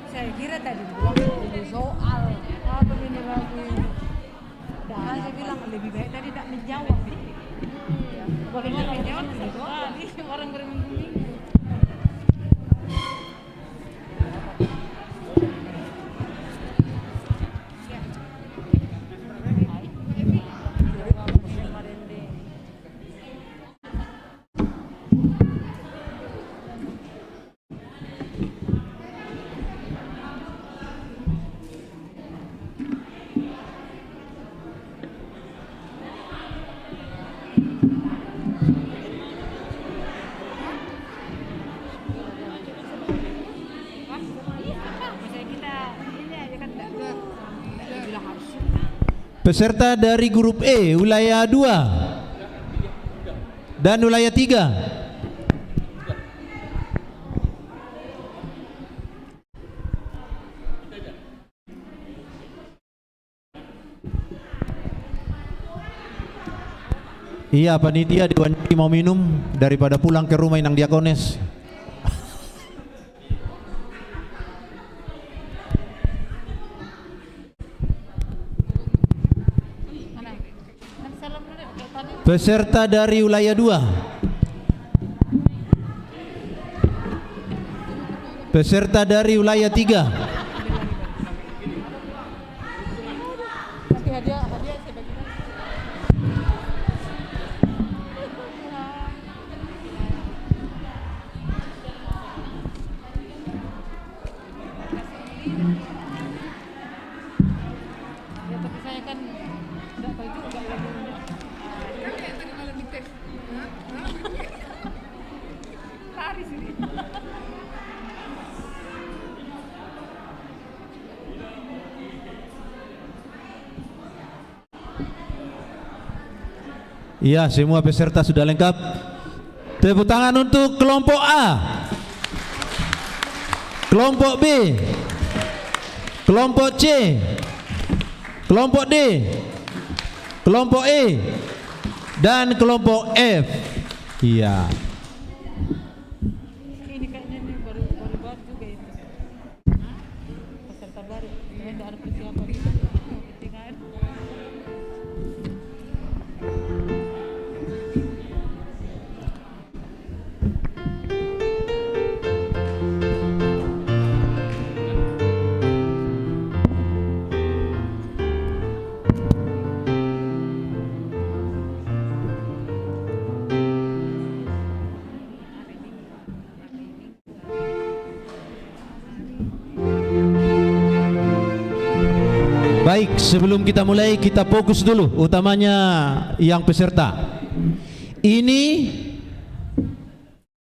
Saya kira tadi soal apa ini lagi. Saya bilang lebih baik tadi tidak menjawab. Bagaimana menjawab soal ini orang berminggu-minggu. Peserta dari grup E wilayah 2 dan wilayah 3. Iya, panitia Dewan mau minum daripada pulang ke rumah Inang Diakones. Peserta dari wilayah 2. Peserta dari wilayah 3. Iya, semua peserta sudah lengkap. Tepuk tangan untuk kelompok A, kelompok B, kelompok C, kelompok D, kelompok E, dan kelompok F. Iya. Ini kayaknya ini baru juga itu. Peserta baru, tidak ada persiapan. Baik, sebelum kita mulai, kita fokus dulu, utamanya yang peserta. Ini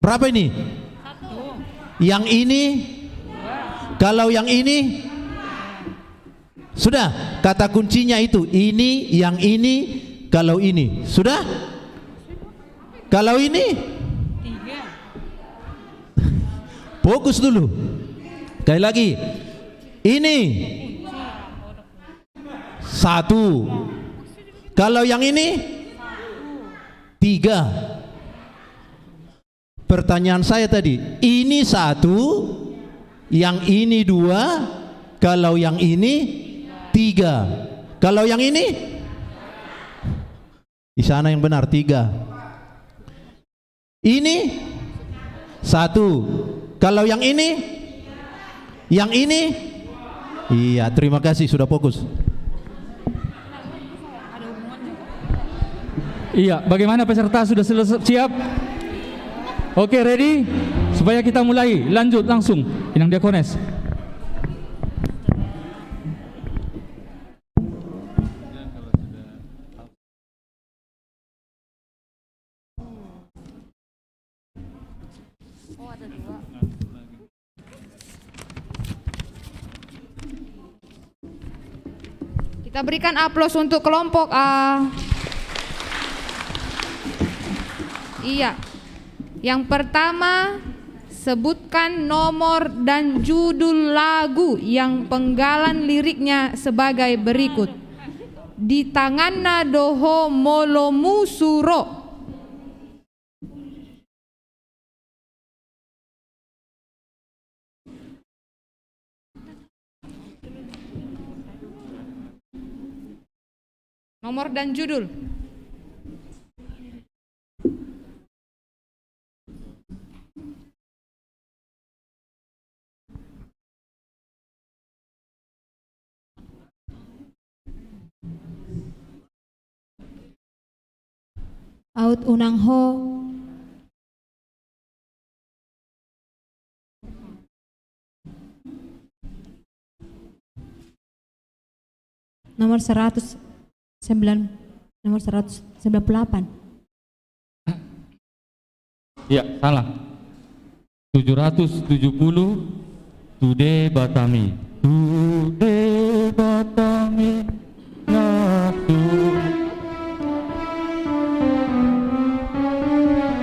berapa ini? Yang ini, kalau yang ini sudah, kata kuncinya itu ini, yang ini, kalau ini sudah. Kalau ini fokus dulu. Sekali lagi, ini 1. Kalau yang ini 3. Pertanyaan saya tadi, ini 1, yang ini 2, kalau yang ini 3. Kalau yang ini di sana yang benar 3. Ini 1. Kalau yang ini iya, terima kasih sudah fokus. Iya, bagaimana peserta sudah siap? Oke, ready? Supaya kita mulai, lanjut langsung. Inang Diakones. Kita berikan aplaus untuk kelompok A. Iya. Yang pertama, sebutkan nomor dan judul lagu yang penggalan liriknya sebagai berikut. Di tanganna doho molomu suro. Nomor dan judul. Out unang ho. Nomor 198. Ya, salah. 770 Tude Batami. Tude Batami nafsu.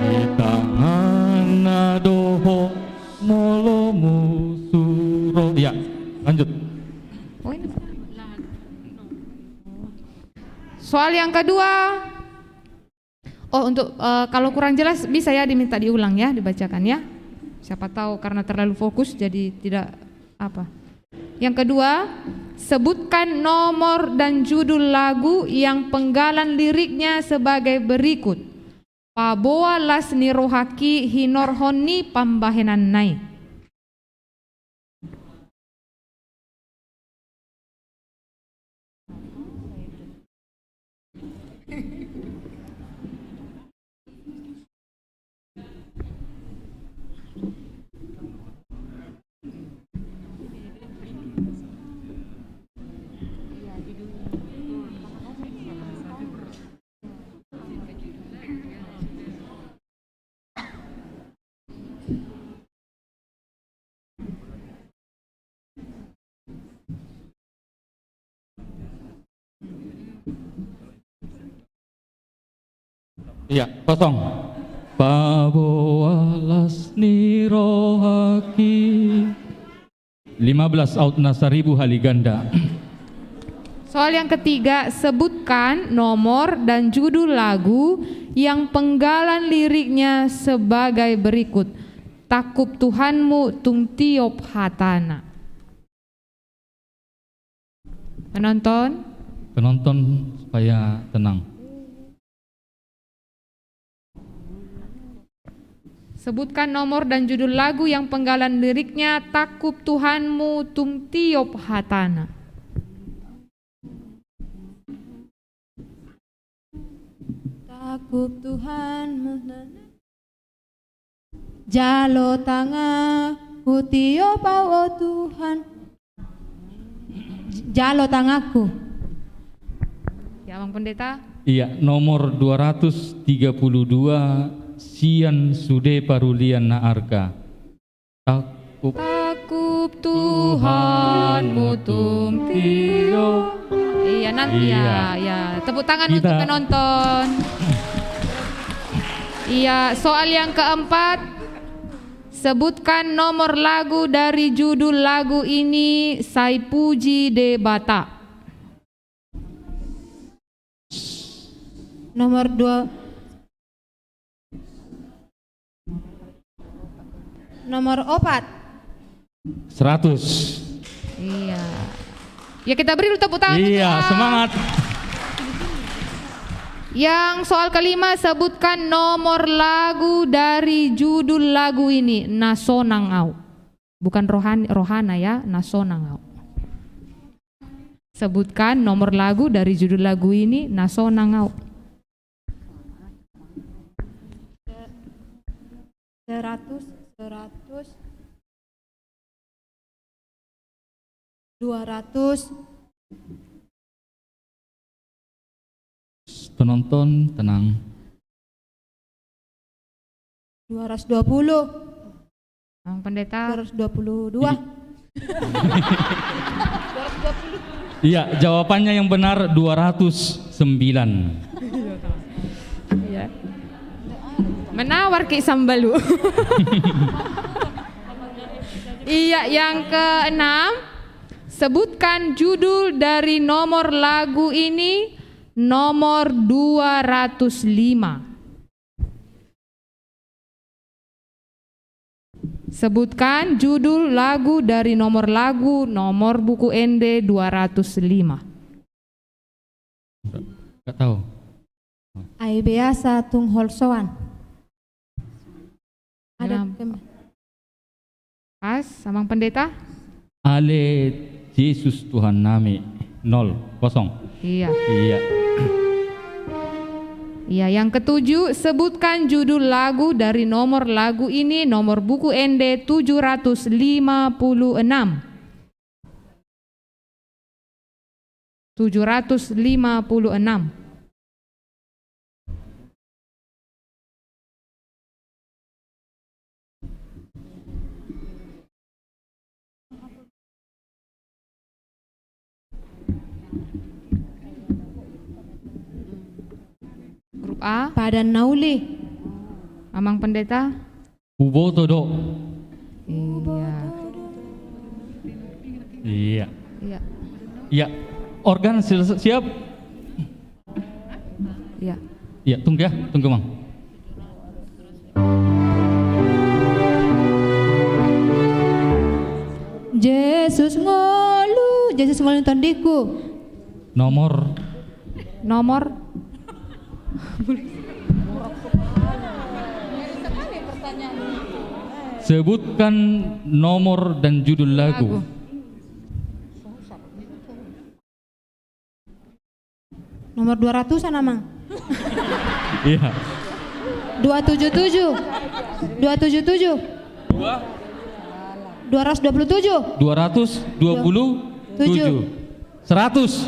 Di tangan doho molomu suro. Ya, lanjut. Soal yang kedua. Oh, untuk kalau kurang jelas bisa ya diminta diulang ya, dibacakan ya. Siapa tahu karena terlalu fokus jadi tidak apa. Yang kedua, sebutkan nomor dan judul lagu yang penggalan liriknya sebagai berikut. Paboa lasni rohaki hinorhoni pambahenan nai. Iya, kosong. Paboalas ni rohaki 15 out nasaribu haliganda. Soal yang ketiga, sebutkan nomor dan judul lagu yang penggalan liriknya sebagai berikut. Takub Tuhanmu tung tiop hatana. Penonton supaya tenang. Sebutkan nomor dan judul lagu yang penggalan liriknya Takub Tuhanmu tung tiop hatana. Takub Tuhanmu jalo tangah tiop oh Tuhan. Jalo tangahku. Ya, Bang Pendeta. Iya, nomor 232 Sian Sude Parulian Naarka. Takub Tuhanmu tung tiop. Iya, nanti ya. Tepuk tangan untuk penonton. Iya, soal yang keempat, sebutkan nomor lagu dari judul lagu ini Sai Puji de Bata. Nomor 2. Nomor 4. 100. Iya. Ya, kita beri tepuk tangan. Iya, semangat. Yang soal kelima, sebutkan nomor lagu dari judul lagu ini Nasonangau. Bukan rohana ya, Nasonangau. Sebutkan nomor lagu dari judul lagu ini Nasonangau. 200. Penonton tenang. 220. Bang Pendeta. 222. 220. Iya, jawabannya yang benar 209. Iya. Menawar Ki Sambalu. Iya, yang keenam, sebutkan judul dari nomor lagu ini, nomor 205. Sebutkan judul lagu dari nomor lagu, nomor buku ND 205. Gak tahu. Ai biasa tung holsoan. Ada pas, Bang Pendeta? Ale Yesus Tuhan nami 0 kosong. Iya. Iya. Iya, yang ketujuh, sebutkan judul lagu dari nomor lagu ini, nomor buku ND 756. 756. Grup A, Padan Nauli. Amang Pendeta. Kubo todo. Iya. Iya. Iya. Iya. Organ siap? Iya. Iya, tunggu Mang. Yesus ngomong Yesus meluntundiku. Nomor sebutkan nomor dan judul lagu. Nomor 200-an, Amang. Iya. 227. 227. 227. 227. 100.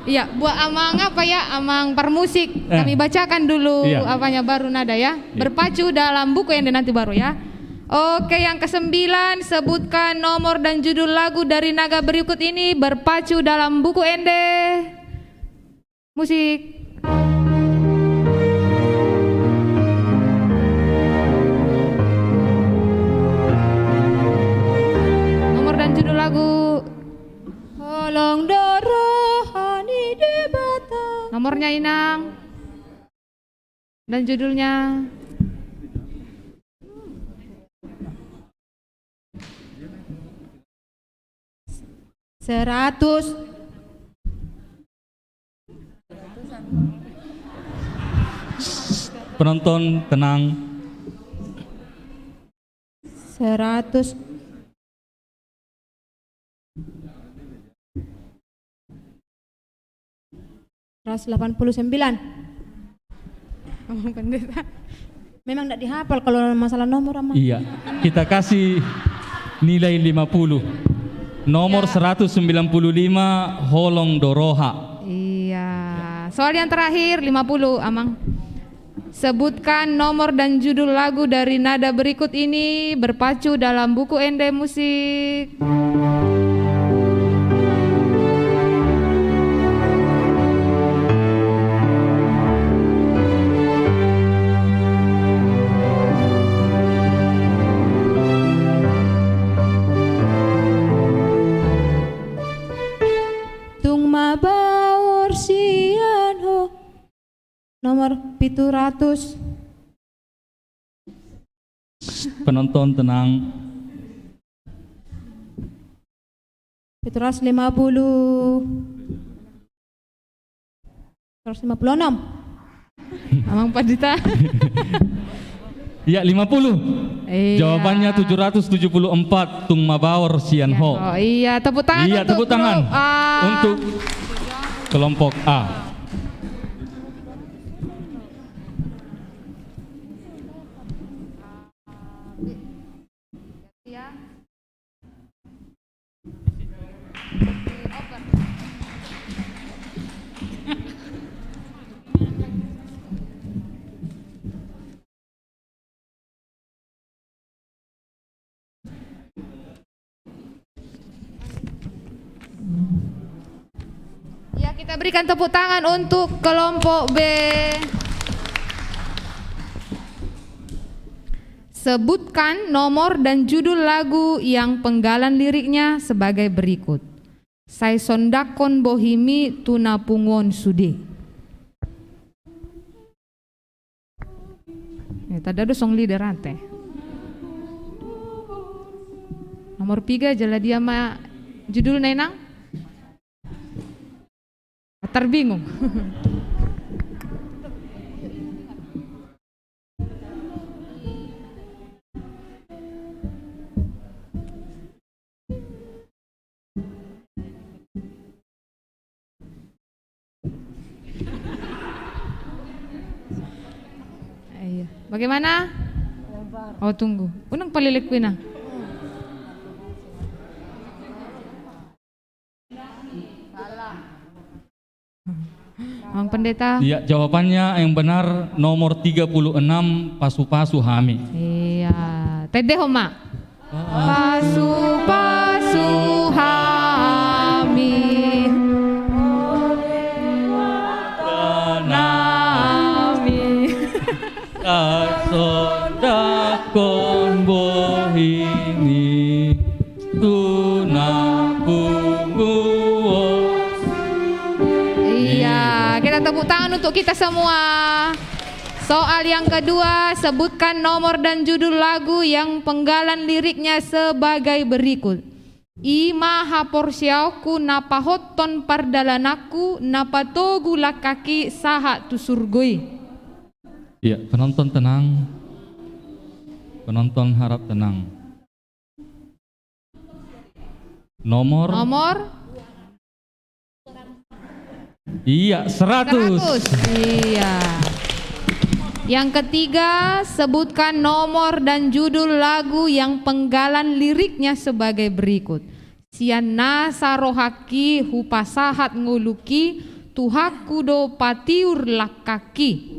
Iya, buat Amang apa ya? Amang permusik. Kami bacakan dulu apanya baru nada ya. Berpacu dalam buku yang nanti baru ya. Oke, yang ke-9, sebutkan nomor dan judul lagu dari naga berikut ini berpacu dalam buku Ende. Musik. Nomor dan judul lagu. Holong dorohani debata. Nomornya Inang. Dan judulnya. Seratus. Penonton tenang. 100. Pendeta. Memang tidak dihafal kalau masalah nomor, Amang. Iya, kita kasih nilai 50. Nomor 195 Holong Doroha. Iya. Soal yang terakhir 50, Amang. Sebutkan nomor dan judul lagu dari nada berikut ini berpacu dalam buku Ende musik. Baur sian ho. Nomor 700. Penonton tenang. 750. 156. Amang Pendeta. Ya 50. Iya. Jawabannya 774 Tung Mabawor Sian Ho. Oh iya, tepuk tangan iya, untuk tepuk tangan untuk kelompok A. Ya, kita berikan tepuk tangan untuk kelompok B. Sebutkan nomor dan judul lagu yang penggalan liriknya sebagai berikut. Sai sondakon bohimi tunapungon sude. Tadi ada song leader ante. Nomor 3 jala dia ma judul nenang. Terbingung. Bagaimana? Oh tunggu, unang palilikwin na. Ang Pendeta. Iya, jawabannya yang benar nomor 36 Pasu-Pasu Hami. Iya, Tede Homa. Pasu-Pasu Hami. Kasondakon bohimi tunapunguon. Iya, kita tepuk tangan untuk kita semua. Soal yang kedua, sebutkan nomor dan judul lagu yang penggalan liriknya sebagai berikut. Ima haporsiauku napahoton pardalanaku napatogu lakaki saha tu surgoi. Iya, penonton tenang. Penonton harap tenang. Nomor Iya, 100. Iya. Yang ketiga, sebutkan nomor dan judul lagu yang penggalan liriknya sebagai berikut. Siana sarohaki hupasahat nguluki tuhakudo patiur lakaki.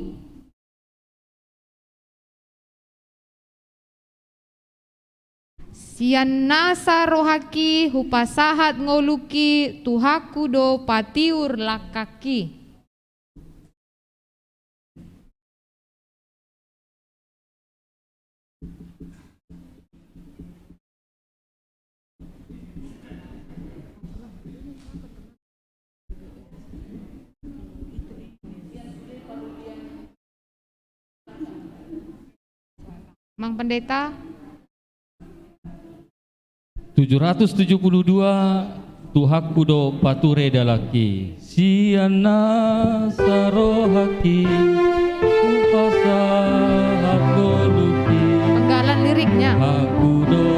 Siana sarohaki hupasahat nguluki tuhakudo patiur lakaki. Mang Pendeta 772 tuhakudo pature dalaki siana sarohaki upasahat nguluki penggalan liriknya hakudo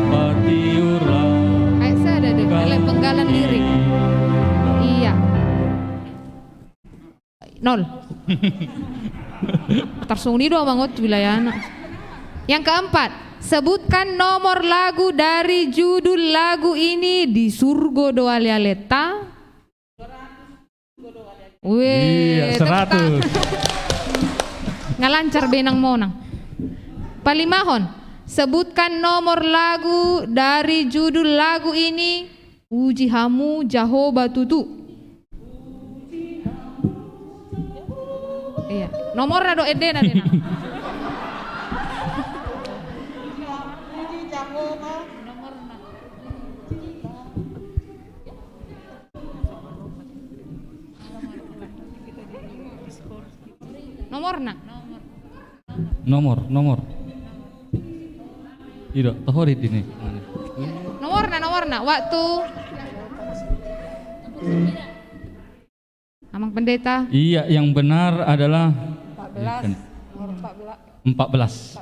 patiura. Kayak saya ada deh penggalan lirik. Iya 0. Tarsung ni doang mangot wilayah anak. Yang keempat, sebutkan nomor lagu dari judul lagu ini di surgo doa lialeta. Iya, 100. Ngalancar benang monang. Palimahon, sebutkan nomor lagu dari judul lagu ini. Uji hamu Jahoba tutu. Iya, nomornya do ede na dena. Nomor. Tidak, tahorit ini. Nomorna. Waktu. Amang Pendeta. Iya, yang benar adalah 14.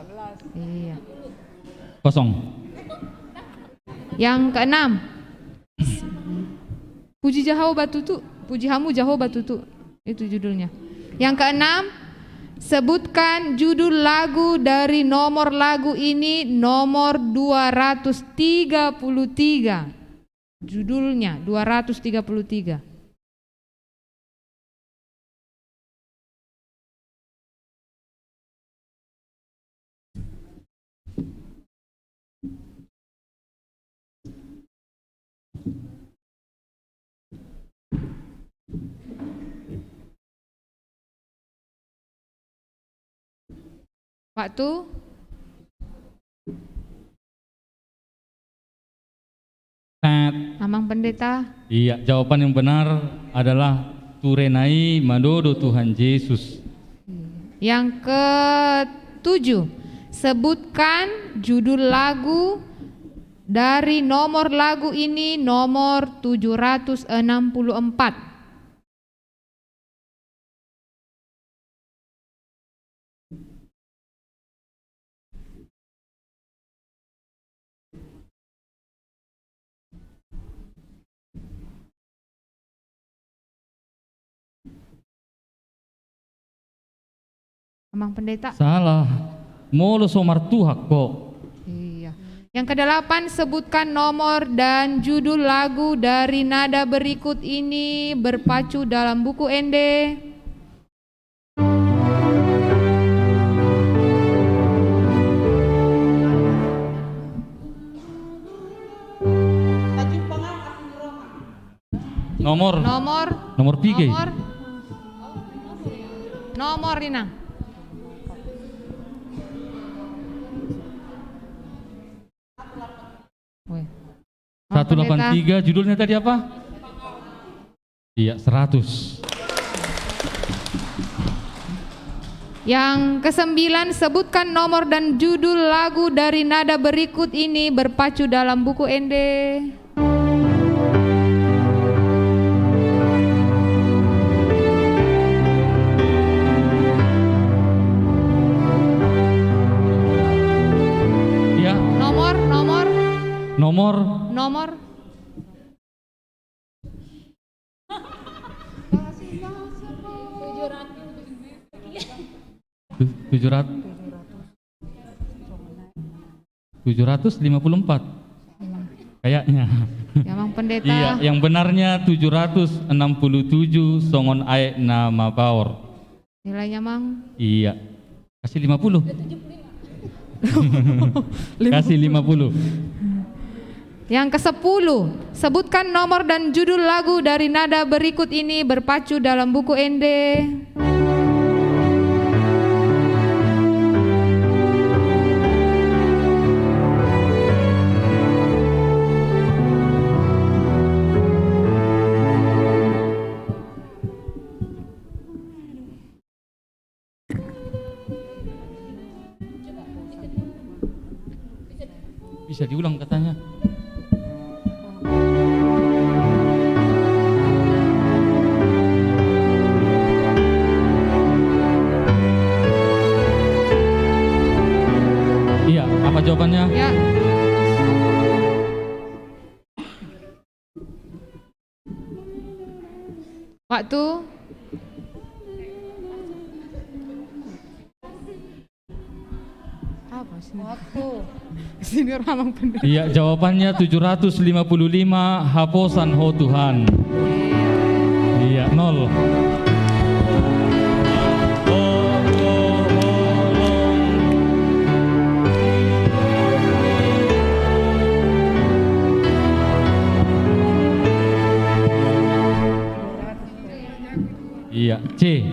Iya. Kosong. Yang keenam. Puji hamu Jahoba tutu. Itu judulnya. Yang keenam, sebutkan judul lagu dari nomor lagu ini nomor 233. Judulnya 233. Waktu. Amang Pendeta. Iya, jawaban yang benar adalah Turenai Madodo Tuhan Yesus. Yang ketujuh, sebutkan judul lagu dari nomor lagu ini nomor 764. Amang Pendeta. Salah. Molo somar tuhak kok. Iya. Yang kedelapan, sebutkan nomor dan judul lagu dari nada berikut ini berpacu dalam buku Ende. Nomor 3. Nomor Rina. Weh. 183, judulnya tadi apa? Iya, 100. Yang ke-9, sebutkan nomor dan judul lagu dari nada berikut ini berpacu dalam buku Ende. Ya. Nomor. 754 kayaknya. Ya, Bang Pendeta. Iya, yang benarnya 767 songon aek nama Baor. Nilainya, Mang? Iya. Kasih 50. Kasih 50. Yang ke-10, sebutkan nomor dan judul lagu dari nada berikut ini berpacu dalam buku Ende. Bisa diulang katanya. Iya, apa jawabannya? Ya. Waktu. Apa sih? Waktu. Sini Ramang Pendeta. Iya, jawabannya 755 haposan ho Tuhan. Iya, 0. Iya, C.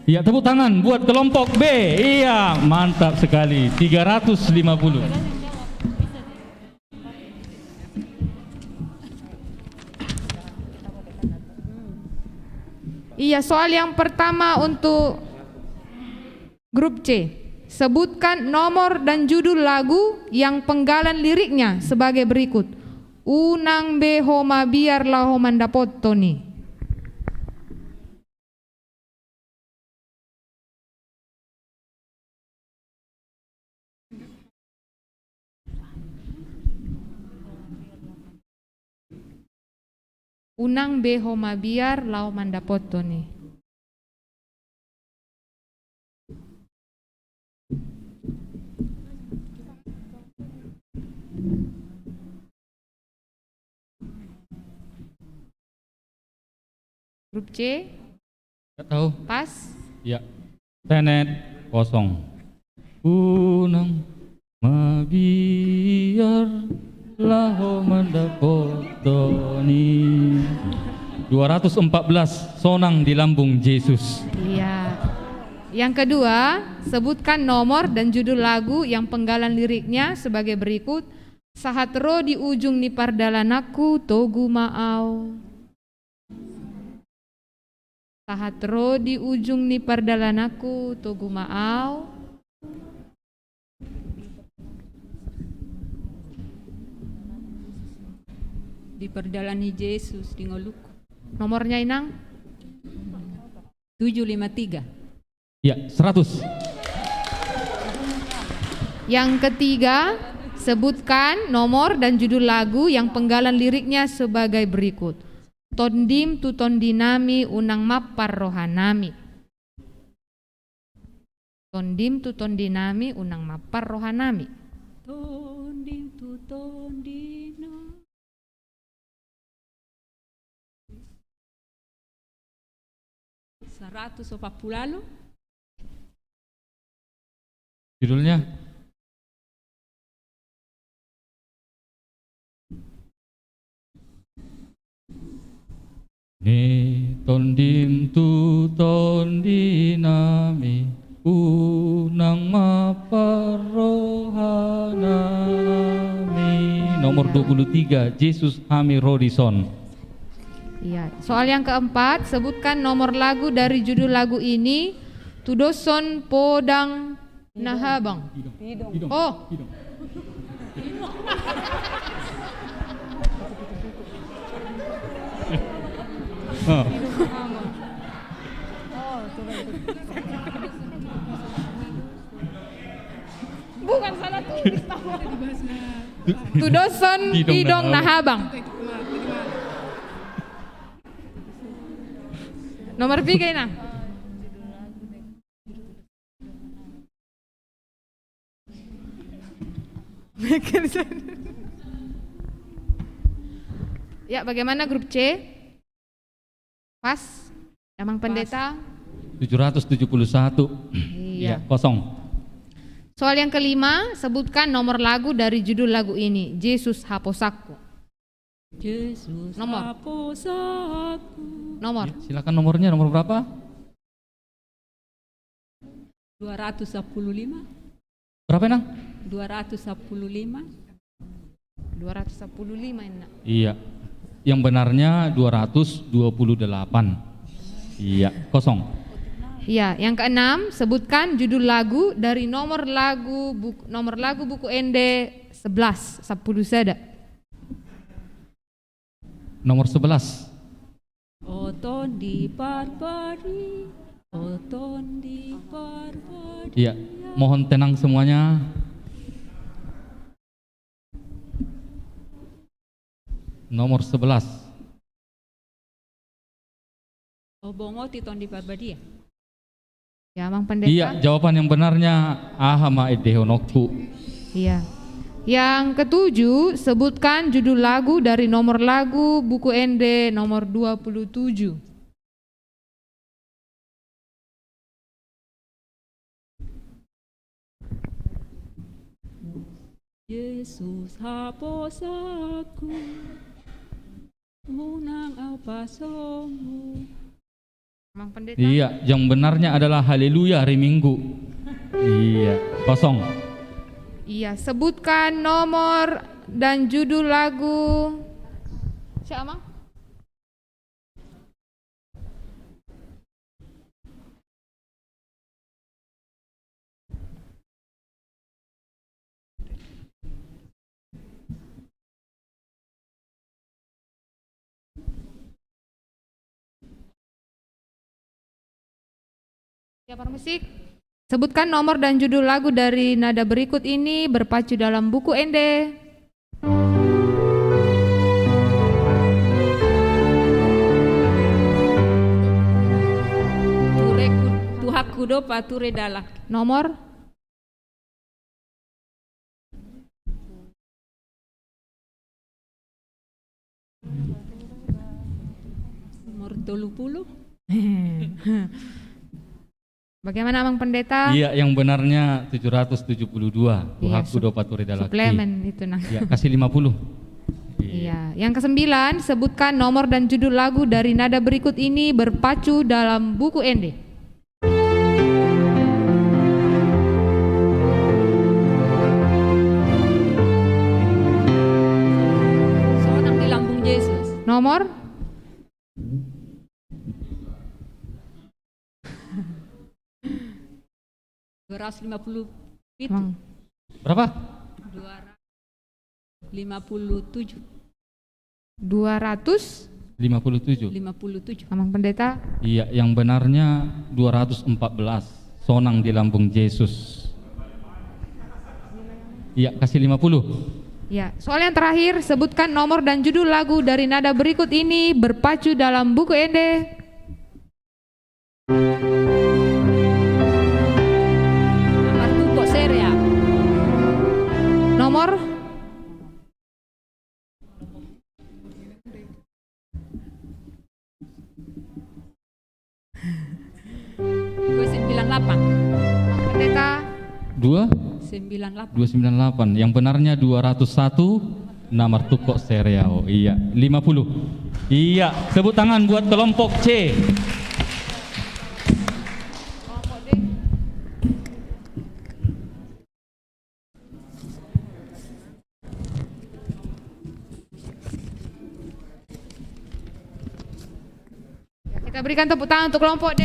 Iya, tepuk tangan buat kelompok B. Iya, mantap sekali. 350. Iya, soal yang pertama untuk grup C. Sebutkan nomor dan judul lagu yang penggalan liriknya sebagai berikut. Unang behoma biarlah homanda potoni. Unang behoma biar lau mandapoto nih. Grup C? Gak tahu. Pas? Ya. Tenet kosong. Unang mabiar laho mendapotoni. 214 sonang di lambung Yesus. Iya. Yang kedua, sebutkan nomor dan judul lagu yang penggalan liriknya sebagai berikut. Sahatro di ujung nipardalanaku togu maau. Sahatro di ujung nipardalanaku togu maau. Di perdalani Yesus di ngoluku. Nomornya Inang? 753. Ya, 100. Yang ketiga, sebutkan nomor dan judul lagu yang penggalan liriknya sebagai berikut. Tondim tu tondinami unang mappar rohanami. Tondim tu tondinami unang mappar rohanami. Tondim tu tondinami. Seratus opapulalo. Judulnya? Ni tondim tu tondinami unang maparohanami. Nomor 23, Yesus Hami Rodison. Iya. Soal yang keempat, sebutkan nomor lagu dari judul lagu ini Tudoson Podang Nahabang. Oh. Bukan salah tulis. Tudoson Pidong Nahabang. Nomor 3 Inang. Ya, bagaimana grup C? Pas? Damang Pendeta? 771. Iya. Ya, kosong. Soal yang kelima, sebutkan nomor lagu dari judul lagu ini. Yesus Haposaku. Yesus Nomor. Haposaku. Nomor. Silakan nomornya, nomor berapa? 215. Berapa Nang? 215. 215 Inang. Iya. Yang benarnya 228. Iya, kosong. Ya, yang keenam, sebutkan judul lagu dari nomor lagu buku ND 11 10 seda. Nomor 11. Oton di Barbari, oton di Barbari. Iya, mohon tenang semuanya. Nomor 11. Obongo titon di Barbari ya? Ya, Mang Pendeta. Iya, jawaban yang benarnya ahama edehonokku. Iya. Yang ketujuh, sebutkan judul lagu dari nomor lagu buku ND nomor 27. Yesus haposaku, unang apa somu. Mang Pendeta. Iya, yang benarnya adalah haleluya hari Minggu. Iya, kosong. Iya, sebutkan nomor dan judul lagu. Siapa, Mang? Siapa musik? Sebutkan nomor dan judul lagu dari nada berikut ini berpacu dalam buku ND. Tuhak kudo pature dalah. Nomor? Nomor 30. Bagaimana Mang Pendeta? Iya, yang benarnya 772. Tuhak kudo pature dalaki. Suplemen itu nah. Iya, kasih 50. Iya. Yang ke-9, sebutkan nomor dan judul lagu dari nada berikut ini berpacu dalam buku ND. Sonang di lambung Yesus. Nomor? itu. Berapa? 257. 257. Mang Pendeta? Iya, yang benarnya 214. Sonang di lambung Yesus. Iya, kasih 50. Ya, soal yang terakhir, sebutkan nomor dan judul lagu dari nada berikut ini berpacu dalam buku ND. Nomor? Pendeta? 298. Yang benarnya 201. Nomor tukok seriau. Iya, 50. Iya, tepuk tangan buat kelompok C. Kita berikan tepuk tangan untuk kelompok D.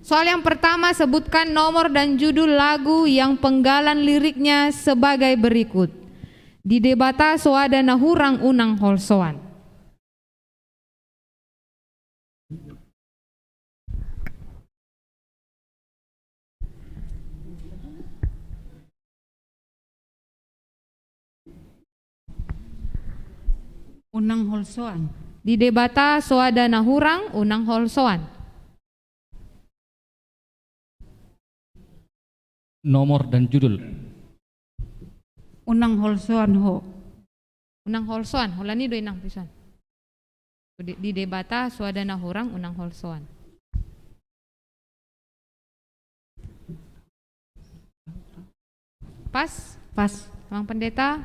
Soal yang pertama, sebutkan nomor dan judul lagu yang penggalan liriknya sebagai berikut. Di debata soada nahurang unang holsoan. Unang holsoan. Di debata soada nahurang unang holsoan. Nomor dan judul. Unang holsoan ho. Unang holsoan, holani do inang pisan. Di debata soada nahurang unang holsoan. Pas? Pas. Mang Pendeta?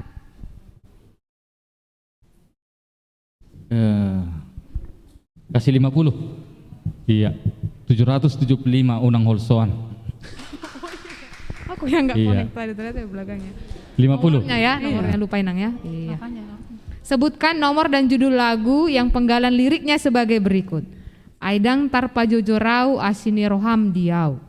Kasih 50. Iya. 775 unang holsoan. Aku yang nggak Iya. connect tadi ternyata di belakangnya. 50. Nomornya ya, nomornya lupain Nang ya. Iya. Sebutkan nomor dan judul lagu yang penggalan liriknya sebagai berikut. Aidang tarpa jojorau asini roham diau.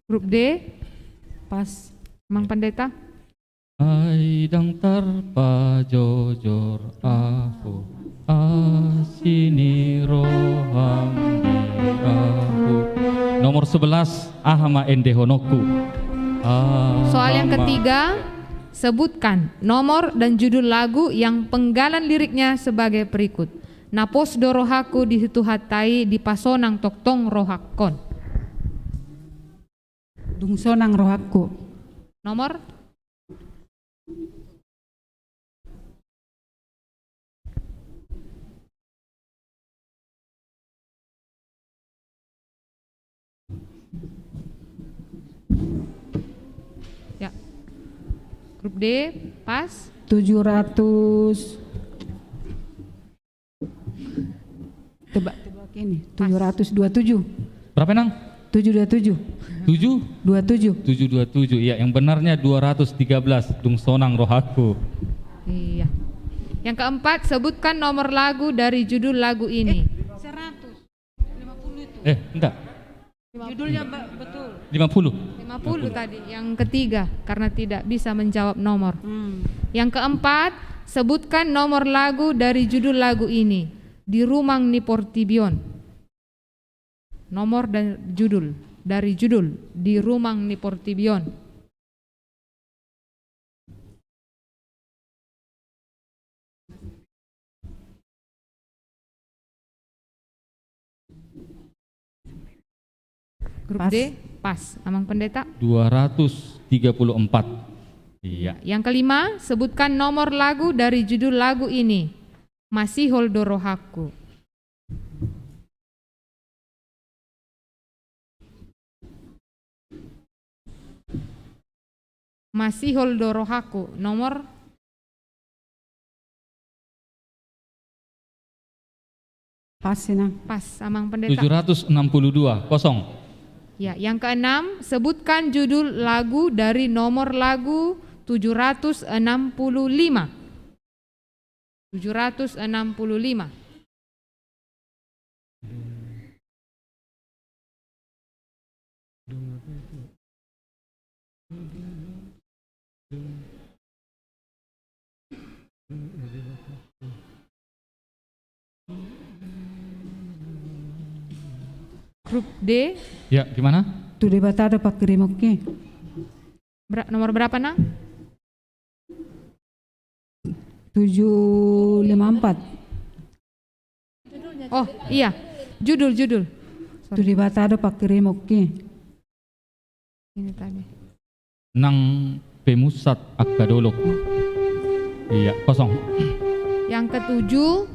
Grup D, pas. Mang Pendeta. Aidang tarpa jojor aku asini roham dirahu. Nomor 11 Ahama Endehonoku. Soal yang ketiga, sebutkan nomor dan judul lagu yang penggalan liriknya sebagai berikut. Napos do rohaku di situ hatai di pasonang toktong rohakon. Dungsonang rohaku. Nomor? Ya. Grup D, pas. 700. Tebak ini. 727. Berapa Nang? 727. 7? 727. Iya, yang benarnya 213 Dungsonang rohaku. Iya. Yang keempat, sebutkan nomor lagu dari judul lagu ini. 150 itu. Enggak. Judulnya betul. 50. 50 tadi. Yang ketiga, karena tidak bisa menjawab nomor. Yang keempat, sebutkan nomor lagu dari judul lagu ini. Di Rumang ni Portibion. Nomor dan judul dari judul Di Rumang ni Portibion. Grup Pas. D, pas. Amang Pendeta. 234. Iya. Yang kelima, sebutkan nomor lagu dari judul lagu ini. Masih Holdorohaku. Masih Holdorohaku. Nomor Pas Sinang. pas. Amang Pendeta. 762 kosong. Ya, yang keenam, sebutkan judul lagu dari nomor lagu 765. 765. Grup D. Ya, gimana? Tu di bata ada pak kirimoknya. Nomor berapa Nang? 754. Oh iya, judul. Tu di bata ada pak kirimoknya. Ini tadi. Nang pemusat akadolok. Iya, kosong. Yang ketujuh,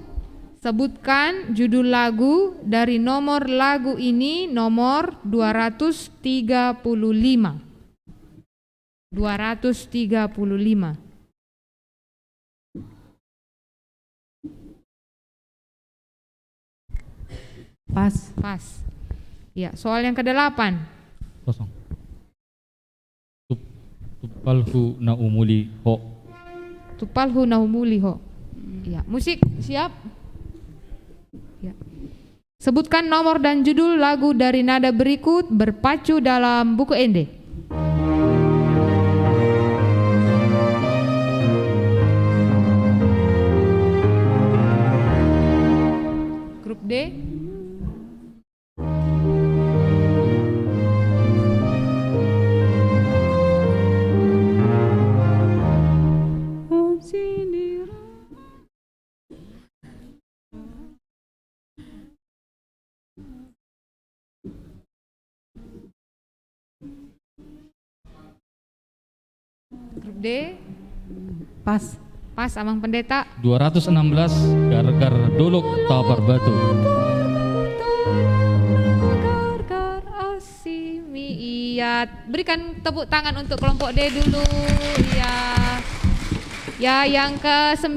sebutkan judul lagu dari nomor lagu ini nomor 235. 235. Pas. Ya, soal yang ke-8. Kosong. Tupalhu naumuli ho. Tupalhu naumuli ho. Ya, musik siap? Ya. Sebutkan nomor dan judul lagu dari nada berikut berpacu dalam buku Ende. Grup D. Grup D. Pas Abang Pendeta. 216 Gargar Dolok Tabar Batu. Gargar Asimi. Iya, berikan tepuk tangan untuk kelompok D dulu. Iya. Ya, yang ke-9,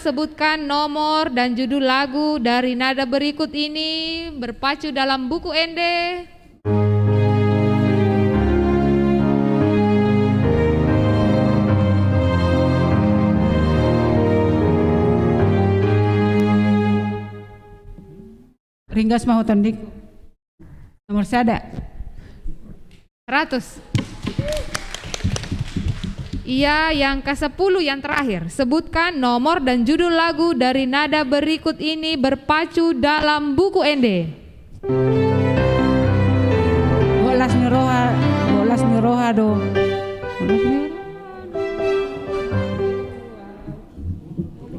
sebutkan nomor dan judul lagu dari nada berikut ini berpacu dalam buku Ende. Ringgas mau tondik. Nomor sada. 100. Iya, yang ke-10 yang terakhir. Sebutkan nomor dan judul lagu dari nada berikut ini berpacu dalam buku Ende. Bolas niroha do.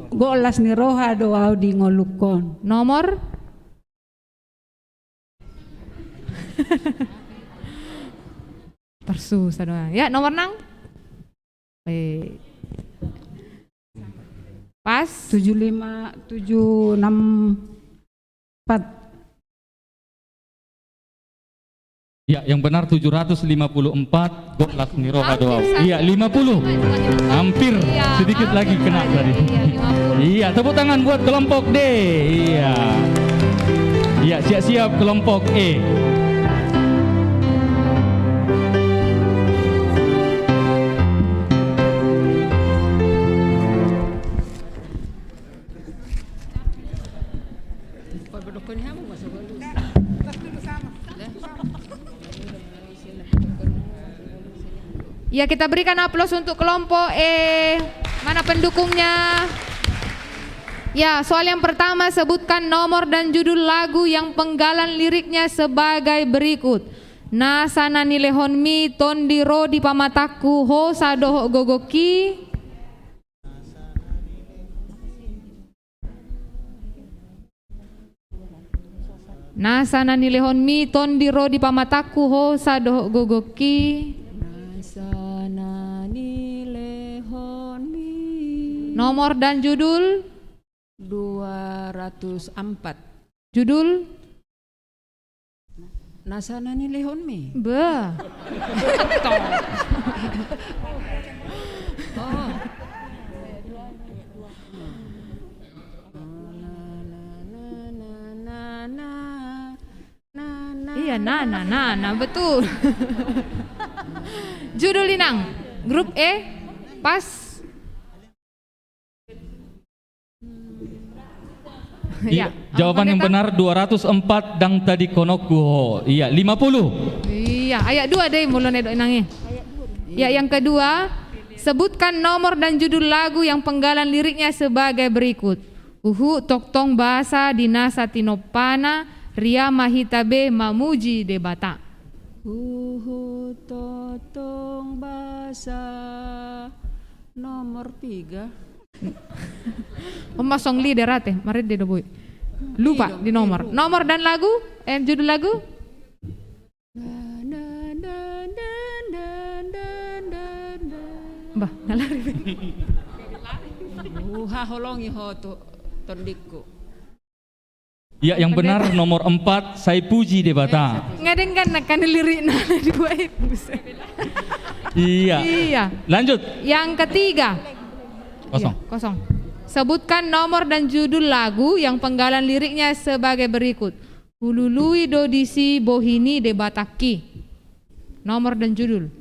Golas niroha do audi ngolukon. Nomor tersusah doang. Ya, nomor 6. Pas 764. Ya, yang benar 754 Golas Niroha doa. Iya, 50. Hampir sedikit lagi kena tadi. Iya, tepuk tangan buat kelompok D. Iya. Iya, siap-siap kelompok E. Ya, kita berikan aplaus untuk kelompok E. Mana pendukungnya? Ya, soal yang pertama, sebutkan nomor dan judul lagu yang penggalan liriknya sebagai berikut. Nasana nilehonmi tondiro di pamataku ho sadoho gogoki. Nasana nilehonmi tondiro di pamataku ho sadoho gogoki. Nomor dan judul 204. Judul Nasana ni lehonmi. Bah. Oh. Iya, nah, betul. Judul Inang, grup E, pas. Iya, jawaban yang benar 204 dang tadi konoku. Iya, 50. Iya, ayat 2 deh mulai nangis. Ya, yang kedua, sebutkan nomor dan judul lagu yang penggalan liriknya sebagai berikut. Uhu toktong bahasa dinasa tinopana ria mahitabe mamuji debata. Uhu toktong bahasa nomor 3. Masong lider ate, mari dia boy. Lupa di nomor. Nomor dan lagu, judul lagu. Bah, ngalari. Holongi ho to tondikku. Ya, yang benar nomor 4 saya puji debata. Ngadeng kan lirik nah dibuat. Iya. Iya. Lanjut. Yang ketiga. Kosong. Iya, kosong. Sebutkan nomor dan judul lagu yang penggalan liriknya sebagai berikut. Hulului dodisi bohini de bataki. Nomor dan judul.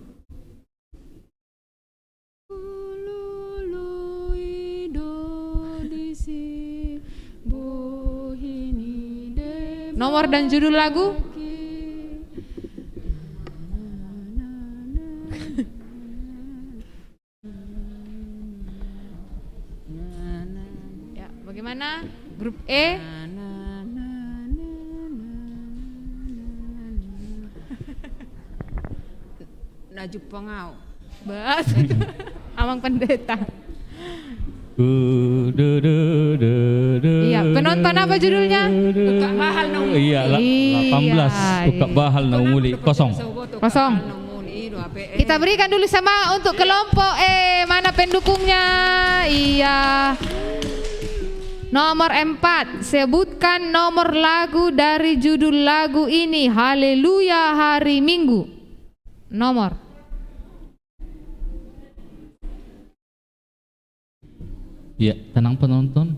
Nomor dan judul lagu. Ya, bagaimana? Grup E. Naju Pengau. Bas. Amang Pendeta. Iya, penonton apa judulnya? Ukak Bahal Naumuli. Iya, 18. Ukak Bahal Naumuli. Kosong. Kosong. Kita berikan dulu semangat untuk kelompok mana pendukungnya? Iya. Nomor 4, sebutkan nomor lagu dari judul lagu ini. Haleluya hari Minggu. Nomor. Ya, tenang penonton.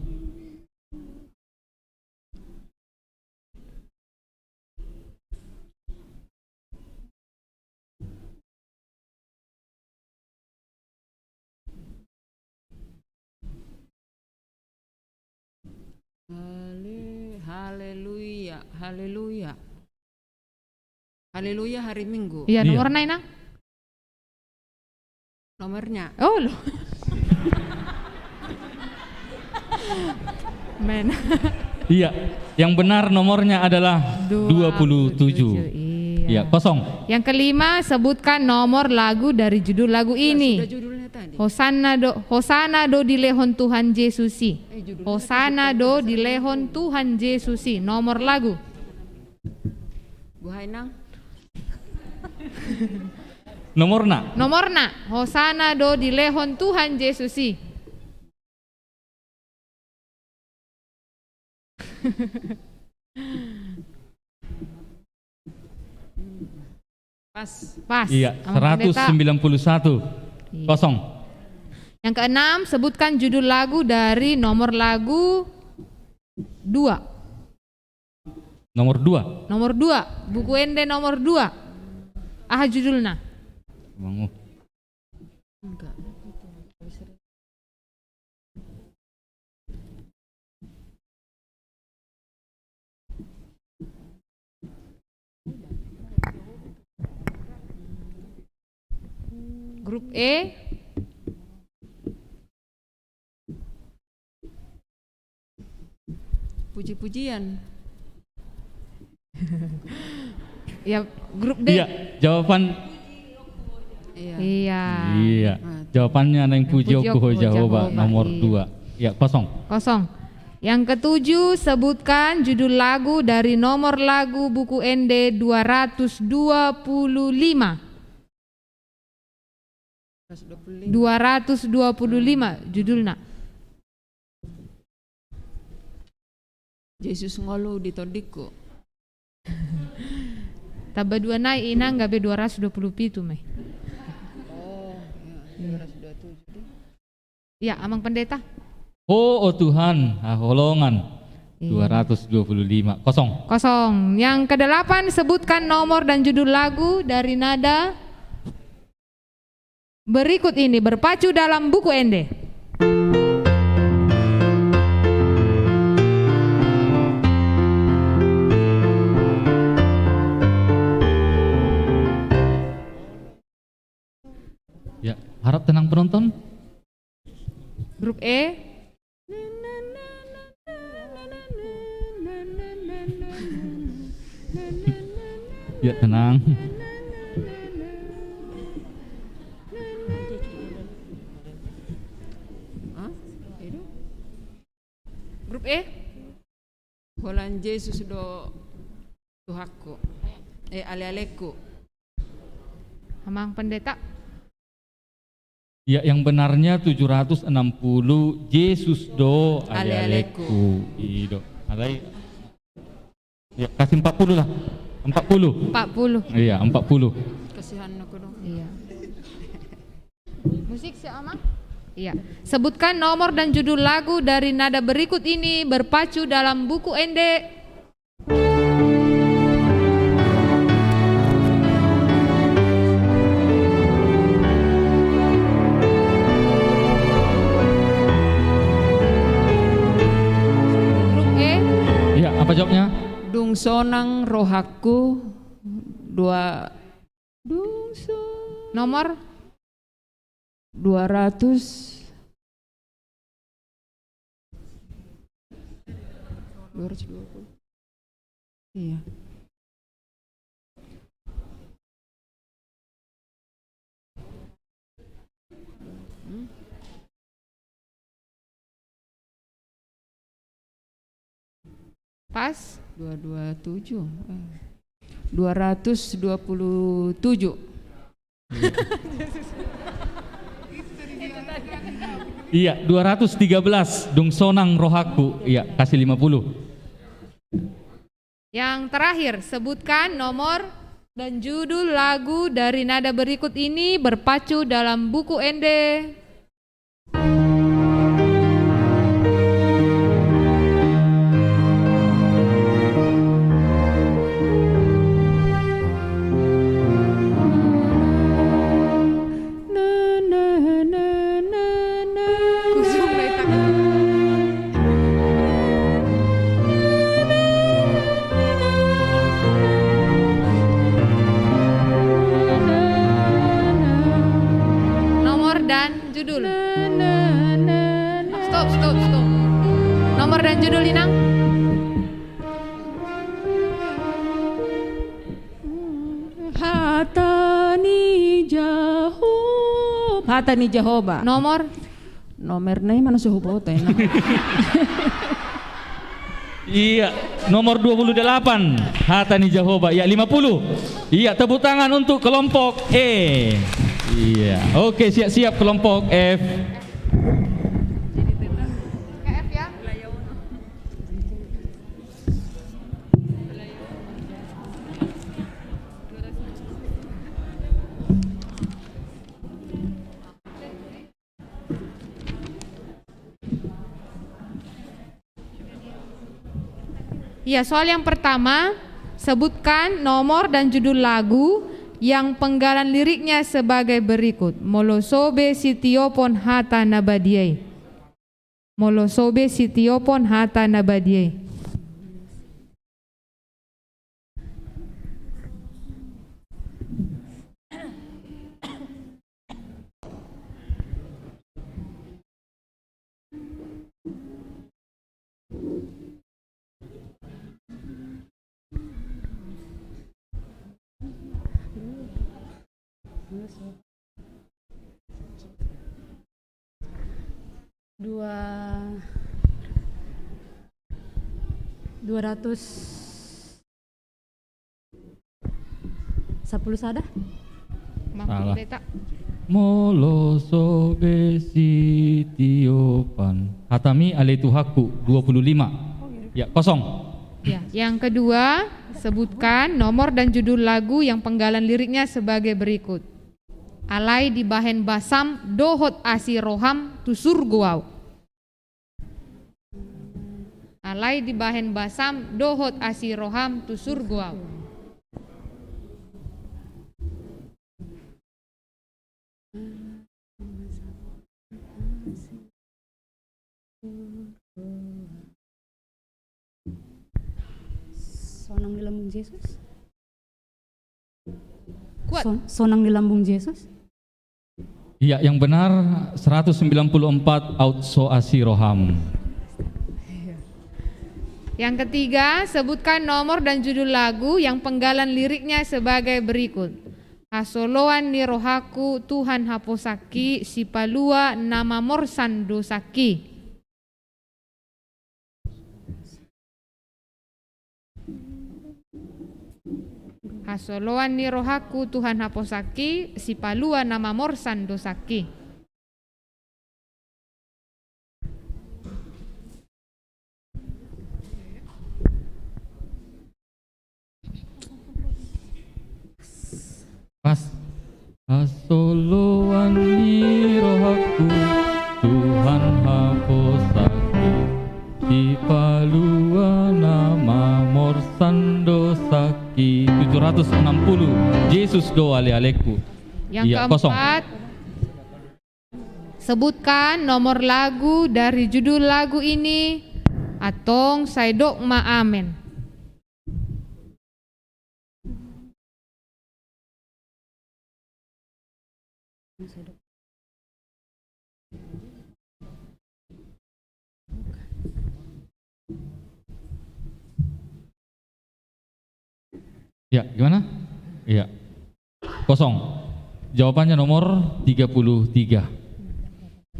Haleluya, haleluya. Haleluya hari Minggu. Iya, nomor Naina. Nomornya. Oh, loh. Men. Iya, yang benar nomornya adalah 27. Iya, kosong. Yang kelima, sebutkan nomor lagu dari judul lagu ini. Sudah judulnya tadi. Hosana do di lehon Tuhan Yesusi. Hosana do di lehon Tuhan Yesusi. Nomor lagu. Bu Hainang. Nomorna. Nomorna. Hosana do di lehon Tuhan Yesusi. Pas. Pas. Iya, 191. Kosong. Yang keenam, sebutkan judul lagu dari nomor lagu 2. Nomor 2. Nomor 2, buku ende nomor 2. Judulnya. Bangun. Enggak. Grup E. Puji-pujian. Ya, grup D. Iya, jawaban. Iya. Iya. Jawabannya nang puji ku Jehovah nomor 2. Ya, kosong. Kosong. Yang ketujuh, sebutkan judul lagu dari nomor lagu buku ND 225. 225 judulnya. Yesus ngolu di todiko. Taba dua naik inang gabe 227 meh. Oh, ya, 227. Ya, Amang Pendeta. Oh Tuhan, holongan. 225. Kosong. Kosong. Yang kedelapan, sebutkan nomor dan judul lagu dari nada berikut ini, berpacu dalam buku ND. Ya, harap tenang penonton. Grup E. Ya, tenang. Grup E. Holan Yesus do Tuhaku. Ale-aleku. Amang Pendeta. Ya, yang benarnya 760 Yesus do ale-aleku. Ido. Alai. Ya, kasih 40 lah. 40. 40. Iya, 40. Kasihan aku dong. Iya. Musik siapa? Iya. Sebutkan nomor dan judul lagu dari nada berikut ini berpacu dalam buku Ende. Iya, apa jawabnya? Dung sonang rohaku dua Nomor 220. Iya. Pas 227. 227. Iya, 213 Dung sonang rohaku. Iya, kasih 50. Yang terakhir, sebutkan nomor dan judul lagu dari nada berikut ini berpacu dalam buku Ende. Stop. Nomor dan judul Inang. Hatani Jehovah. Nomor Nomornya mana Jehovah teh? Iya, nomor 28 Hatani Jehovah. Ya, 50. Iya, tepuk tangan untuk kelompok E. Iya. Oke, siap-siap kelompok F. Ya, soal yang pertama, sebutkan nomor dan judul lagu yang penggalan liriknya sebagai berikut. Molosobe sitiopon hata nabadiai. Molosobe sitiopon hata nabadiai. Sepuluh sada? Salah. Molosobe sitiopan hatami aletuhaku 25. Ya, kosong. Ya, yang kedua, sebutkan nomor dan judul lagu yang penggalan liriknya sebagai berikut. Alai di bahen basam dohot asiroham tusur guau. Alai di bahen basam dohot asiroham tusur guau. Sonang di lambung Yesus. Kuat. Sonang di lambung Yesus. Iya, yang benar 194 outso asiroham. Yang ketiga, sebutkan nomor dan judul lagu yang penggalan liriknya sebagai berikut. Hasoloan ni rohaku Tuhan haposaki sipalua nama morsan dosaki. Hasoloan ni rohaku Tuhan haposaki sipalua nama morsan dosaki. Pas. Hasoloan ni rohaku Saki 760 Yesus doa ale-aleku. Yang keempat, sebutkan nomor lagu dari judul lagu ini. Atong saidok ma amen. Ya, gimana? Iya. Kosong. Jawabannya nomor 33.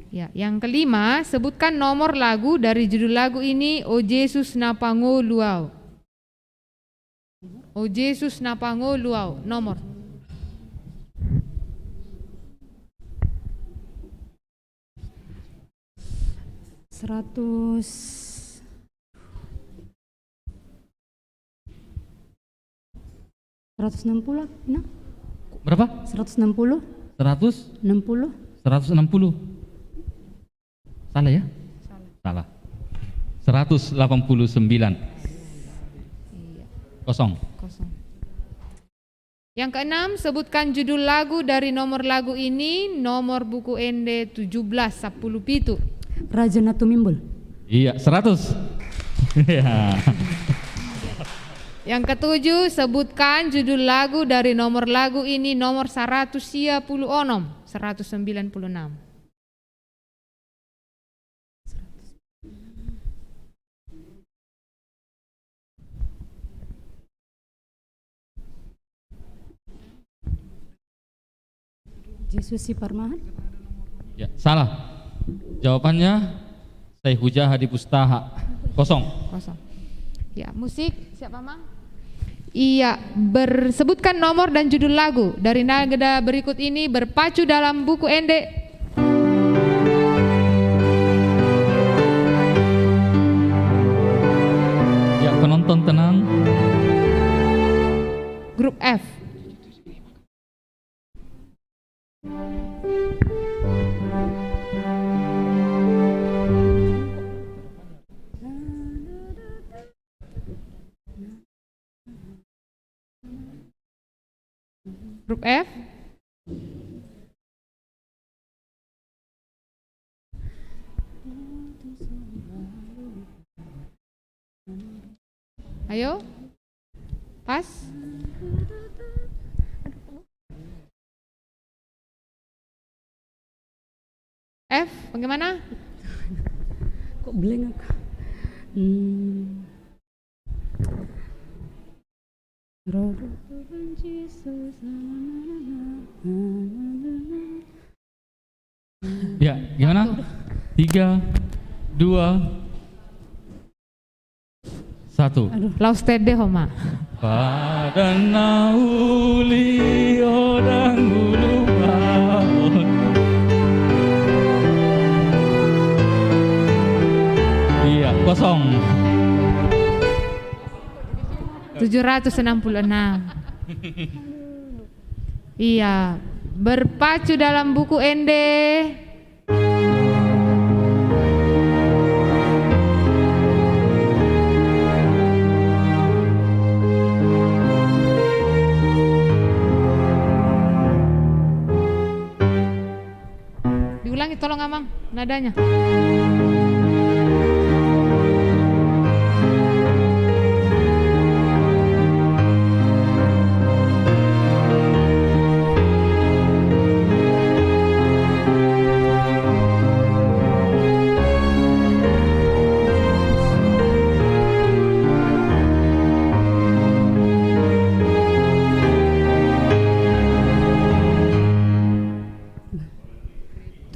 Ya, yang kelima, sebutkan nomor lagu dari judul lagu ini, O Yesus napango luau. O Yesus napango luau. Nomor. Seratus 160 nah? Berapa? 160 160 60 Salah ya? Salah. 189. Kosong. Yang keenam, sebutkan judul lagu dari nomor lagu ini, nomor buku ND 1710 Raja Natumimbul. Iya, 100. Ya. Yang ketujuh, sebutkan judul lagu dari nomor lagu ini, nomor 196. Yesus si Parmahan. Ya, salah. Jawabannya saya hujah di pustaha. Kosong. Ya, musik siapa Mang? Iya, bersebutkan nomor dan judul lagu dari nada berikut ini berpacu dalam buku ND. Ya, penonton tenang. Grup F. Grup F. Ayo. Pas. F, bagaimana? Kok blank aku? Ya, gimana? 3, 2, 1. Laus tede homa. Pada nauli odang ulu baon. Iya, kosong. 766. Iya, berpacu dalam buku ND. Diulangi tolong Amang nadanya.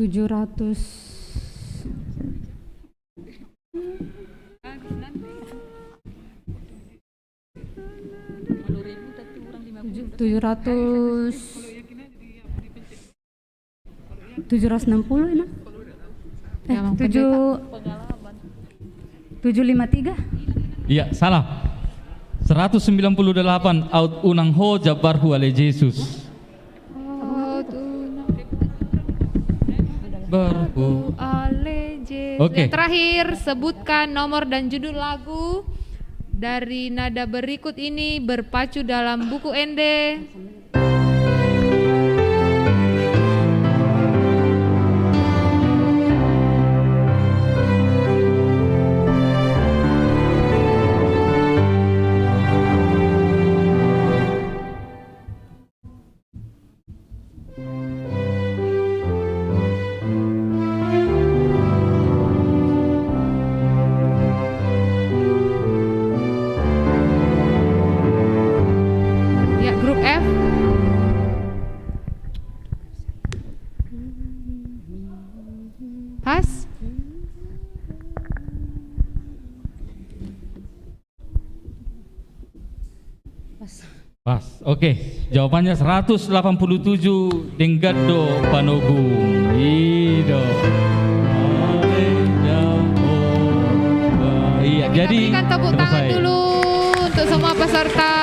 Tujuh ratus 760 ini. 753. Iya, salah. 198 out unang ho jabar huale Yesus. Barhu. Oke. Yang terakhir, sebutkan nomor dan judul lagu dari nada berikut ini berpacu dalam buku Ende. Ya, grup F. Pas. Pas. Oke. Jawabannya 187 Denggado Panogum. Ido. Iya, Kita jadi berikan tepuk tangan selesai. dulu untuk semua peserta.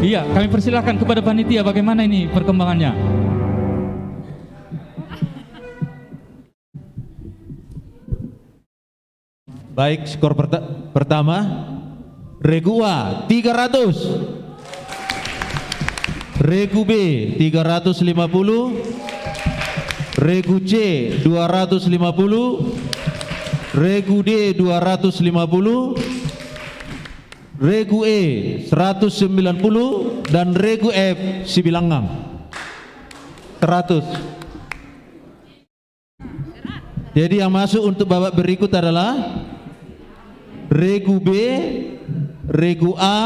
Iya, kami persilahkan kepada panitia bagaimana ini perkembangannya. Baik, skor pertama Regu A 300, Regu B 350, Regu C 250, Regu D 250, Regu E 190 dan Regu F 96 100. Jadi yang masuk untuk babak berikut adalah Regu B, Regu A,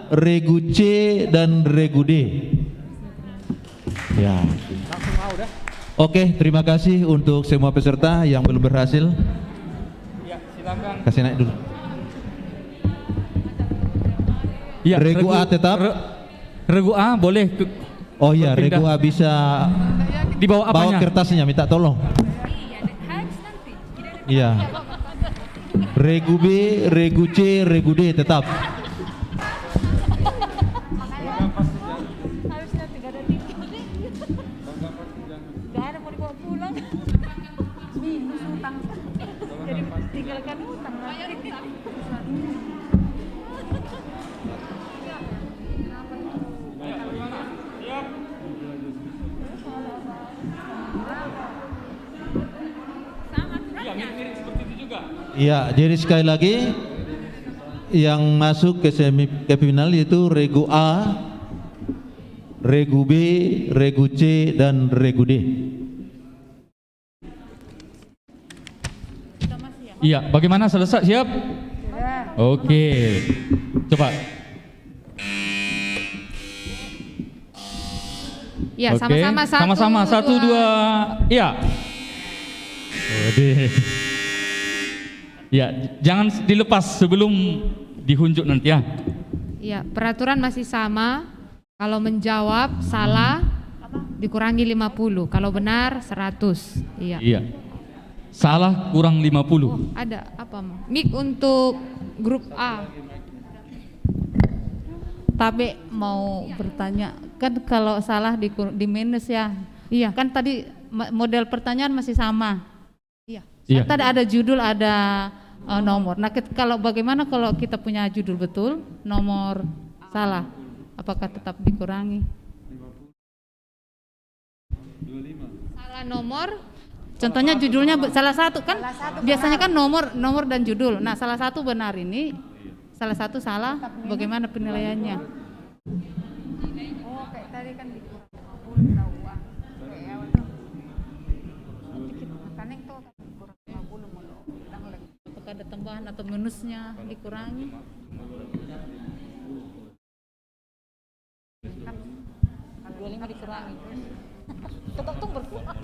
Regu C dan Regu D. Ya. Oke, terima kasih untuk semua peserta yang belum berhasil. Ya, silakan. Kasih naik dulu. Ya, Regu A tetap. Regu A boleh. Oh iya, berpindah. Regu A bisa Dibawa apanya? bawa kertasnya, minta tolong. Iya. Regu B, Regu C, Regu D tetap. Gak ada mau dibawa pulang. Minus utang. Jadi tinggalkan utang. Iya, jadi sekali lagi yang masuk ke semifinal yaitu Regu A, Regu B, Regu C dan Regu D. Iya, bagaimana selesai? Siap? Oke. Coba. Ya, Oke. sama-sama Sama-sama 1 2. Iya. Ode. Ya, jangan dilepas sebelum dihunjuk nanti ya. Ya, peraturan masih sama. Kalau menjawab salah dikurangi 50, kalau benar 100. Iya. Iya. Salah kurang 50. Ada apa, Mang? Mik untuk grup A. Tapi mau bertanya, kan kalau salah di minus ya. Iya. Kan tadi model pertanyaan masih sama. Iya. Iya. Tadi ada judul, ada nomor. Nah, kalau bagaimana kalau kita punya judul betul, nomor salah, apakah tetap dikurangi? 25. Salah nomor. Contohnya judulnya salah satu kan, biasanya kan nomor dan judul. Nah, salah satu benar ini, salah satu salah. Bagaimana penilaiannya? Oh, kayak tadi kan Apakah ada tambahan atau minusnya dikurangi? 25 dikurangi. Tetap berkurang.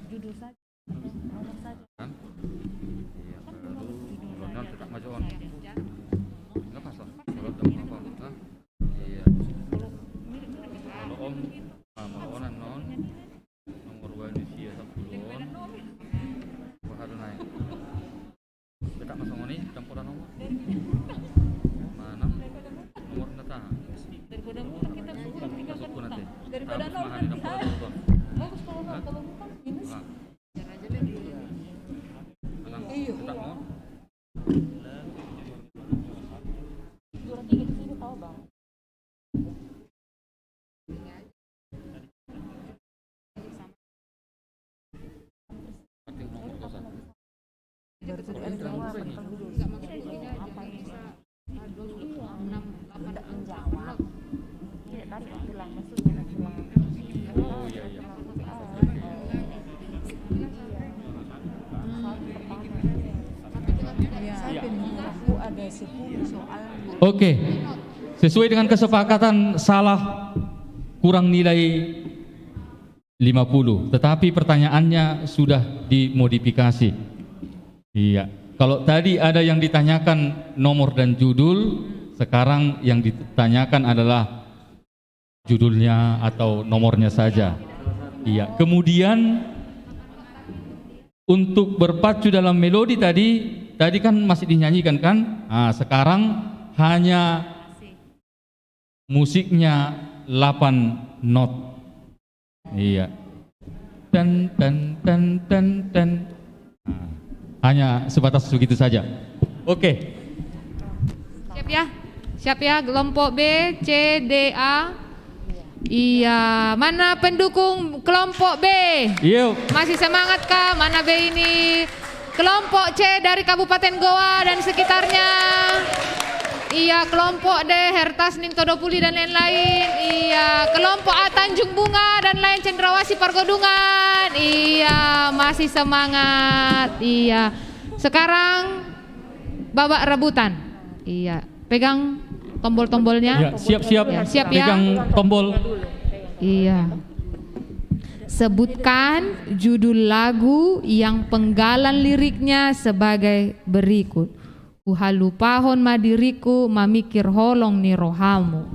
Judul saja, nomor saja. Kan? Iya, baru tetap maju on. Enggak pas lah. Kalau tidak apa-apa. Iya. Kalau om, kalau onan non, nomor Indonesia 10. masuk ini campuran nomor. Mana? Nomor nata. Daripada muter kita tinggalkan nanti. Daripada nol kan bagus kalau bukan minus. Iya. Juara 3 di sini tahu bang. Oke, sesuai dengan kesepakatan salah kurang nilai 50, tetapi pertanyaannya sudah dimodifikasi. Iya, kalau tadi ada yang ditanyakan nomor dan judul, sekarang yang ditanyakan adalah judulnya atau nomornya saja. Iya, kemudian untuk berpacu dalam melodi tadi kan masih dinyanyikan kan? Nah, sekarang hanya musiknya 8 not. Iya. Dan. Nah, hanya sebatas begitu saja. Oke. Siap ya, kelompok B, C, D, A. Iya, mana pendukung kelompok B? Yuk. Masih semangat kah? Mana B ini? Kelompok C dari Kabupaten Goa dan sekitarnya. Iya, kelompok D Hertas Ning Todopuli dan lain-lain. Iya, kelompok A Tanjung Bunga dan lain Cendrawasih Pargodungan. Iya, masih semangat. Iya. Sekarang babak rebutan. Iya, pegang tombol-tombolnya. Ya, siap-siap. Ya, siap ya. Pegang tombol. Iya. Sebutkan judul lagu yang penggalan liriknya sebagai berikut. Uhalupahon madiriku mamikir holong ni rohamu.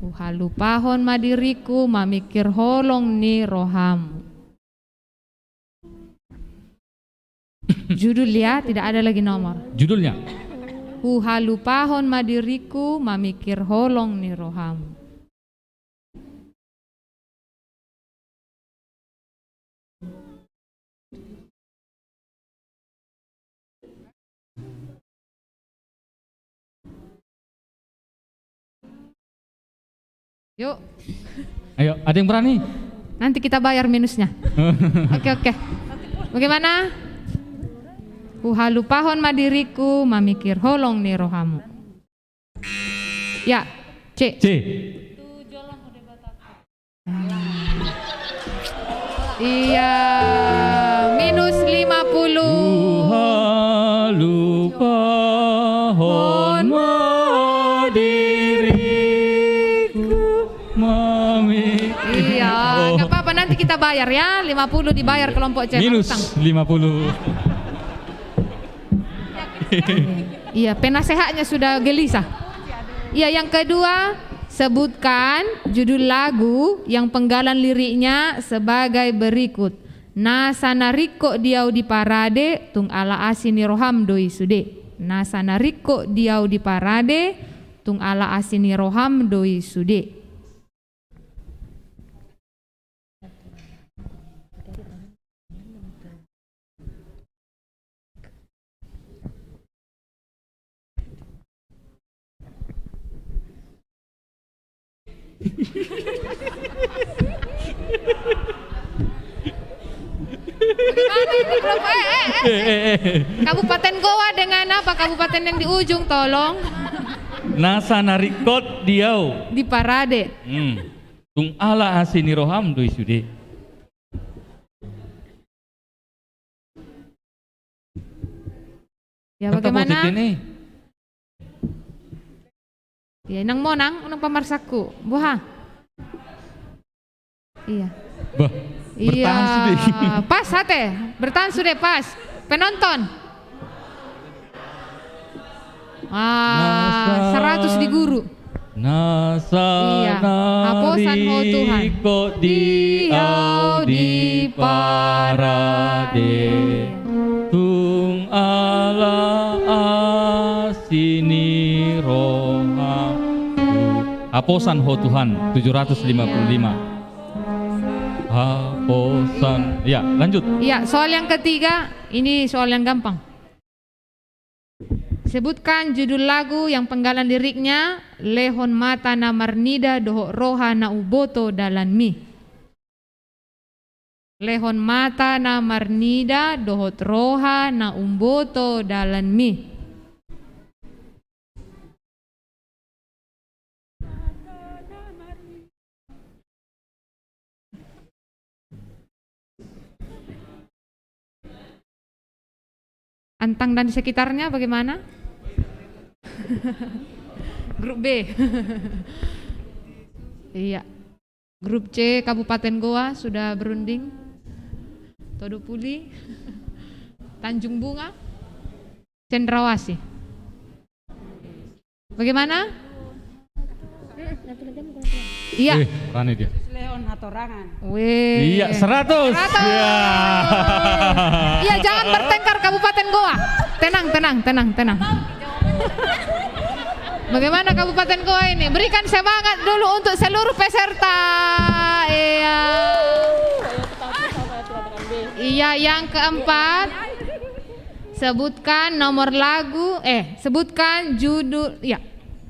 Uhalupahon madiriku mamikir holong ni rohamu. Judul ya, tidak ada lagi nomor. Judulnya. Uhalupahon madiriku mamikir holong ni rohamu. Yuk. Ayo, ada yang berani? Nanti kita bayar minusnya. Oke. Bagaimana? Uhalupahon madiriku mamikir holong ni rohamu. Ya, C. Iya, minus 50. Uhalupahon madiriku mamikir. Iya, nggak apa-apa, nanti kita bayar ya. 50 dibayar kelompok C. Minus 50. Iya, penasehatnya sudah gelisah. Iya, yang kedua, sebutkan judul lagu yang penggalan liriknya sebagai berikut. Nasanariko diau di parade tung ala asini roham doi sude. Nasanariko diau di parade tung ala asini roham doi sude. Bagaimana ini kelompok? Kabupaten Goa dengan apa? Kabupaten yang di ujung, tolong. Nasanarikot diau di parade. Tung ala asini roham doi sude. Ya, bagaimana? Ya, nang monang, nang pamarsaku, buha. Iya. Bah, bertahan sudah. Pas hati, bertahan sudah pas. Penonton. 100 di guru. Iya. Haposan ho Tuhan. Diau di parade tung Allah asini roha. Haposan ho Tuhan 755. Haposan. Ya, lanjut. Ya, soal yang ketiga, ini soal yang gampang. Sebutkan judul lagu yang penggalan liriknya Lehon mata na marnida doho roha na uboto dalan mi. Lehon mata na marnida doho roha na umboto dalan mi. Antang dan sekitarnya bagaimana? Grup B. Iya. Grup C Kabupaten Goa sudah berunding. Todopuli, Tanjung Bunga, Cendrawasih. Bagaimana? Iya. Rani dia. Leon Hatorangan. Weh. Iya, 100. Ya. Iya, jangan bertengkar Kabupaten Goa. Tenang. Bagaimana Kabupaten Goa ini? Berikan semangat dulu untuk seluruh peserta. Iya. Iya, yang keempat. Sebutkan nomor lagu, sebutkan judul, ya.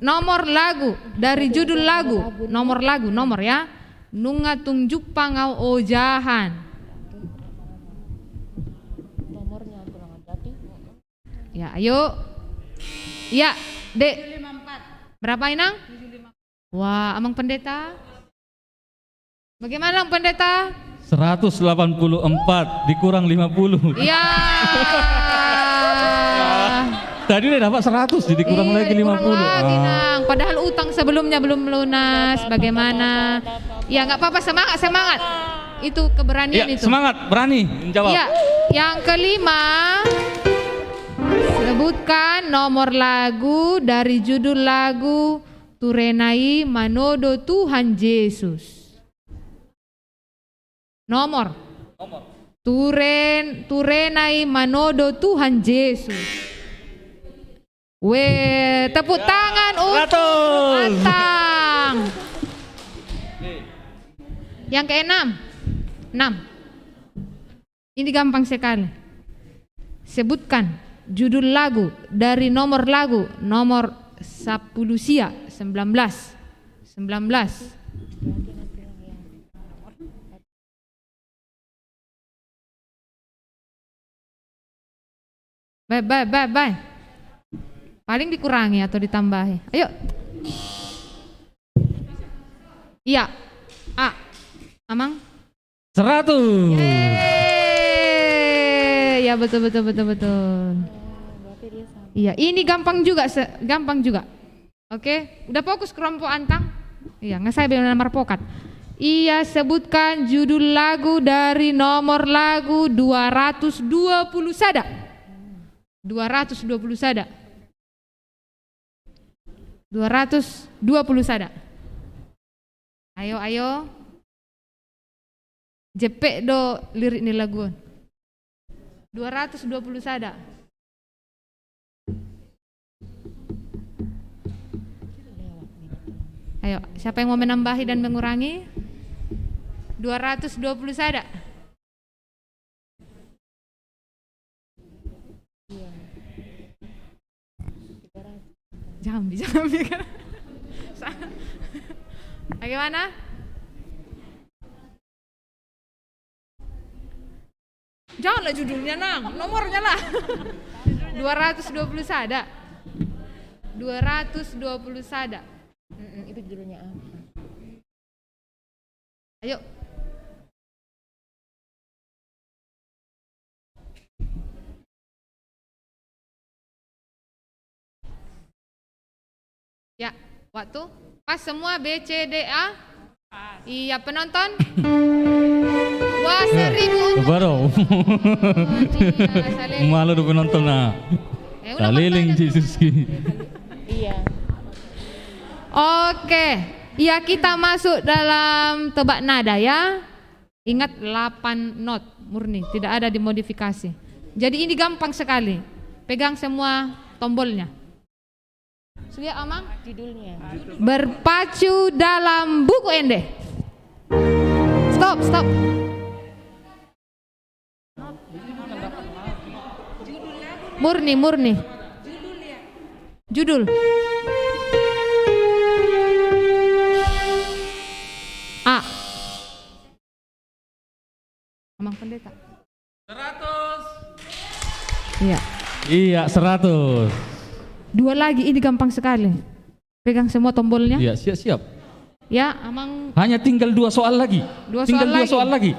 Nomor lagu dari judul lagu. Nomor ya. Nunga tunjuk pangau ojahan. Ya, ayo. Ya, Dek. Berapa Inang? 75. Wah, Amang Pendeta. Bagaimana Amang Pendeta? 184 dikurang 50. Iya. Tadi udah dapat 100 jadi kurang lagi 50. Lagi, Nang. Padahal utang sebelumnya belum lunas. Bagaimana? Ya nggak apa-apa, semangat. Itu keberanian Ya, itu. semangat, berani menjawab. Ya, yang kelima. Sebutkan nomor lagu dari judul lagu Turenai Manodo Tuhan Yesus. Nomor. Turenai Manodo Tuhan Yesus. Weh, tepuk tangan untuk Antang. Yang keenam. 6. Ini gampang sekali. Sebutkan judul lagu dari nomor lagu nomor 10 sia 19. Bye. Paling dikurangi atau ditambahi. Ayo. Iya. A. Amang. 100. Ya betul. Iya, ini gampang juga. Oke, udah fokus kelompok Antang? Iya, nggak saya bilang nomor pokat. Iya, sebutkan judul lagu dari nomor lagu 220 sada. 220 sada. 220 sada. Ayo. Jepek do lirik ni lagu. 220 sada. Ayo, siapa yang mau menambahi dan mengurangi? 220 sada. Jangan. Bagaimana? Janganlah judulnya, Nang, nomornya lah. 220 sada. 220 sada. Itu judulnya apa? Ayo. Ya, waktu pas semua B, C, D, A. Iya, penonton. Wah, 1000. Baru. Malu tuh penonton nah. Keliling Yesus. Iya. Oke. Ya, kita masuk dalam tebak nada ya. Ingat 8 not murni, tidak ada dimodifikasi. Jadi ini gampang sekali. Pegang semua tombolnya. Sudah Amang? Judulnya. Berpacu dalam buku Ende. Stop. Murni. Judul. A. Amang Pendeta. 100. Iya. 100. Dua lagi, ini gampang sekali. Pegang semua tombolnya. Iya, siap. Ya, Amang. Hanya tinggal 2 soal lagi. Dua tinggal soal 2 soal lagi.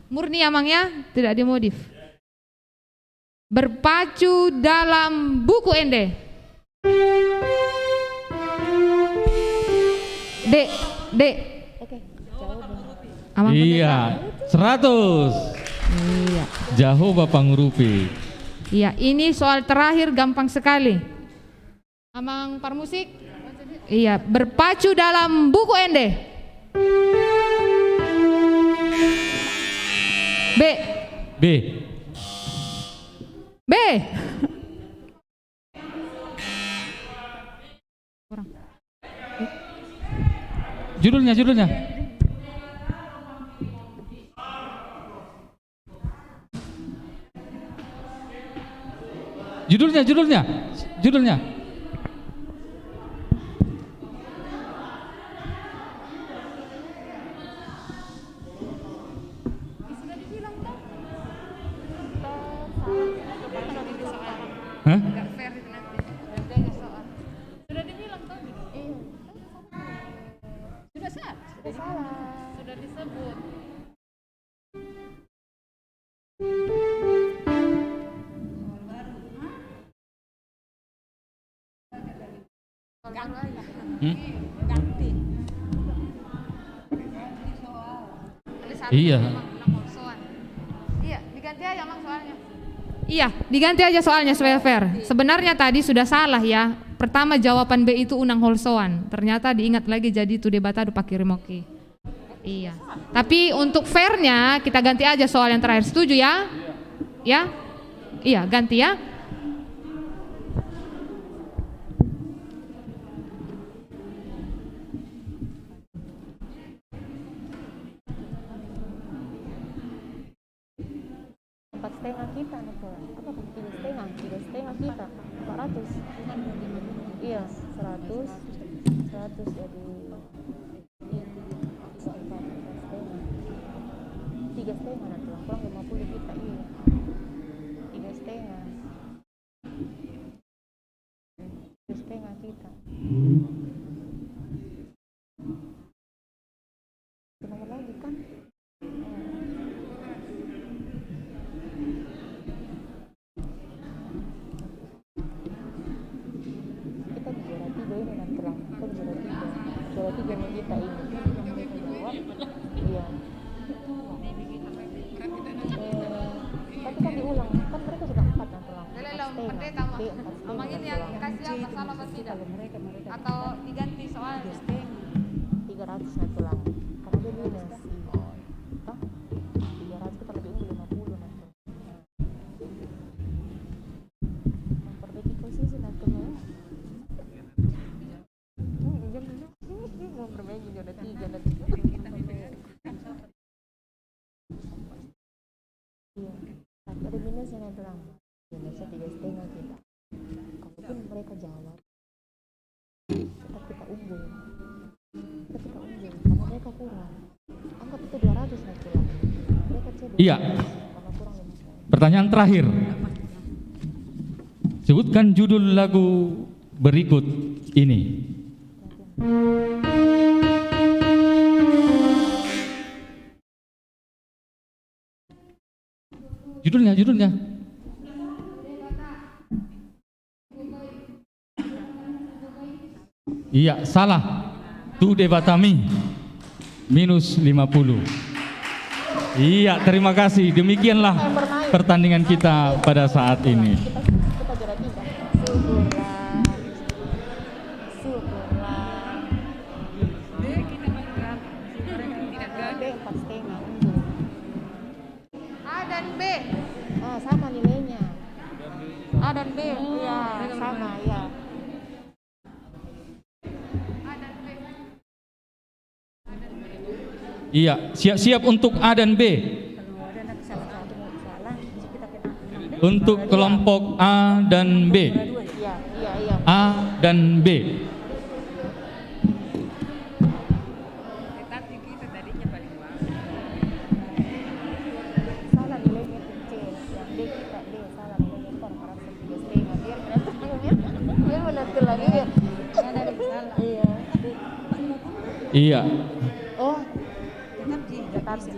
Murni Amang ya, tidak dimodif. Berpacu dalam buku Ende. Dek. Oke, jawab. Amang Iya, 100. Iya. Jehovah Pangurupi. Iya, ini soal terakhir gampang sekali. Amang Parmusik. Iya, berpacu dalam buku Ende. B. Kurang. Judulnya. Judulnya. Hah? Sudah dibilang toh? Iya. Sudah salah. Sudah disebut. Ganti. Iya. Iya, diganti aja Mang soalnya. Iya, diganti aja soalnya supaya fair. Sebenarnya tadi sudah salah ya. Pertama jawaban B itu unang holsoan. Ternyata diingat lagi jadi itu debatado pakai remoki. Iya. Tapi untuk fairnya kita ganti aja soal yang terakhir. Setuju ya? Ya? Iya, ganti ya. Setengah kita nih tuh. Apa 3,5 kita 400. Iya, 100 jadi 3,5 nanti kurang 50 kita ini. 3,5. 3,5 kita. Kenapa lagi kan? Juara 3 nih kita ini. Iya. Tapi kan diulang, kan mereka sudah 4 nanti lah. Pendeta Amang ini yang kasih masalah apa tidak? Atau diganti soal 300 nanti lah. Karena dia minus. Toh? 300 kita lebih unggul 50 nanti. Memperbaiki posisi nanti lah. Mau bermain juara 3 nanti. Iya, tapi ada minusnya nanti lah. Minusnya 3,5 kita. Kalaupun mereka jawab, tetap kita unggul. Karena mereka kurang. Anggap itu 200 nanti lah. Mereka cedera. Iya. Karena kurang 5. Pertanyaan terakhir. Sebutkan judul lagu berikut ini. Judulnya. Iya, salah. Tu debatami. Minus 50. Iya, terima kasih. Demikianlah pertandingan kita pada saat ini. Kita juara 3. Syukurlah. B 4,5 unggul. A dan B. Sama nilainya. dan B, iya sama ya. Iya, siap-siap untuk A dan B. Untuk kelompok A dan B. Iya, iya, iya. A dan B. Salah nilainya tuh C, yang D kita D, salah nilainya itu orang-orang 3,5 biar menentu lagi ya. Iya. Iya. Oh, tetap sih.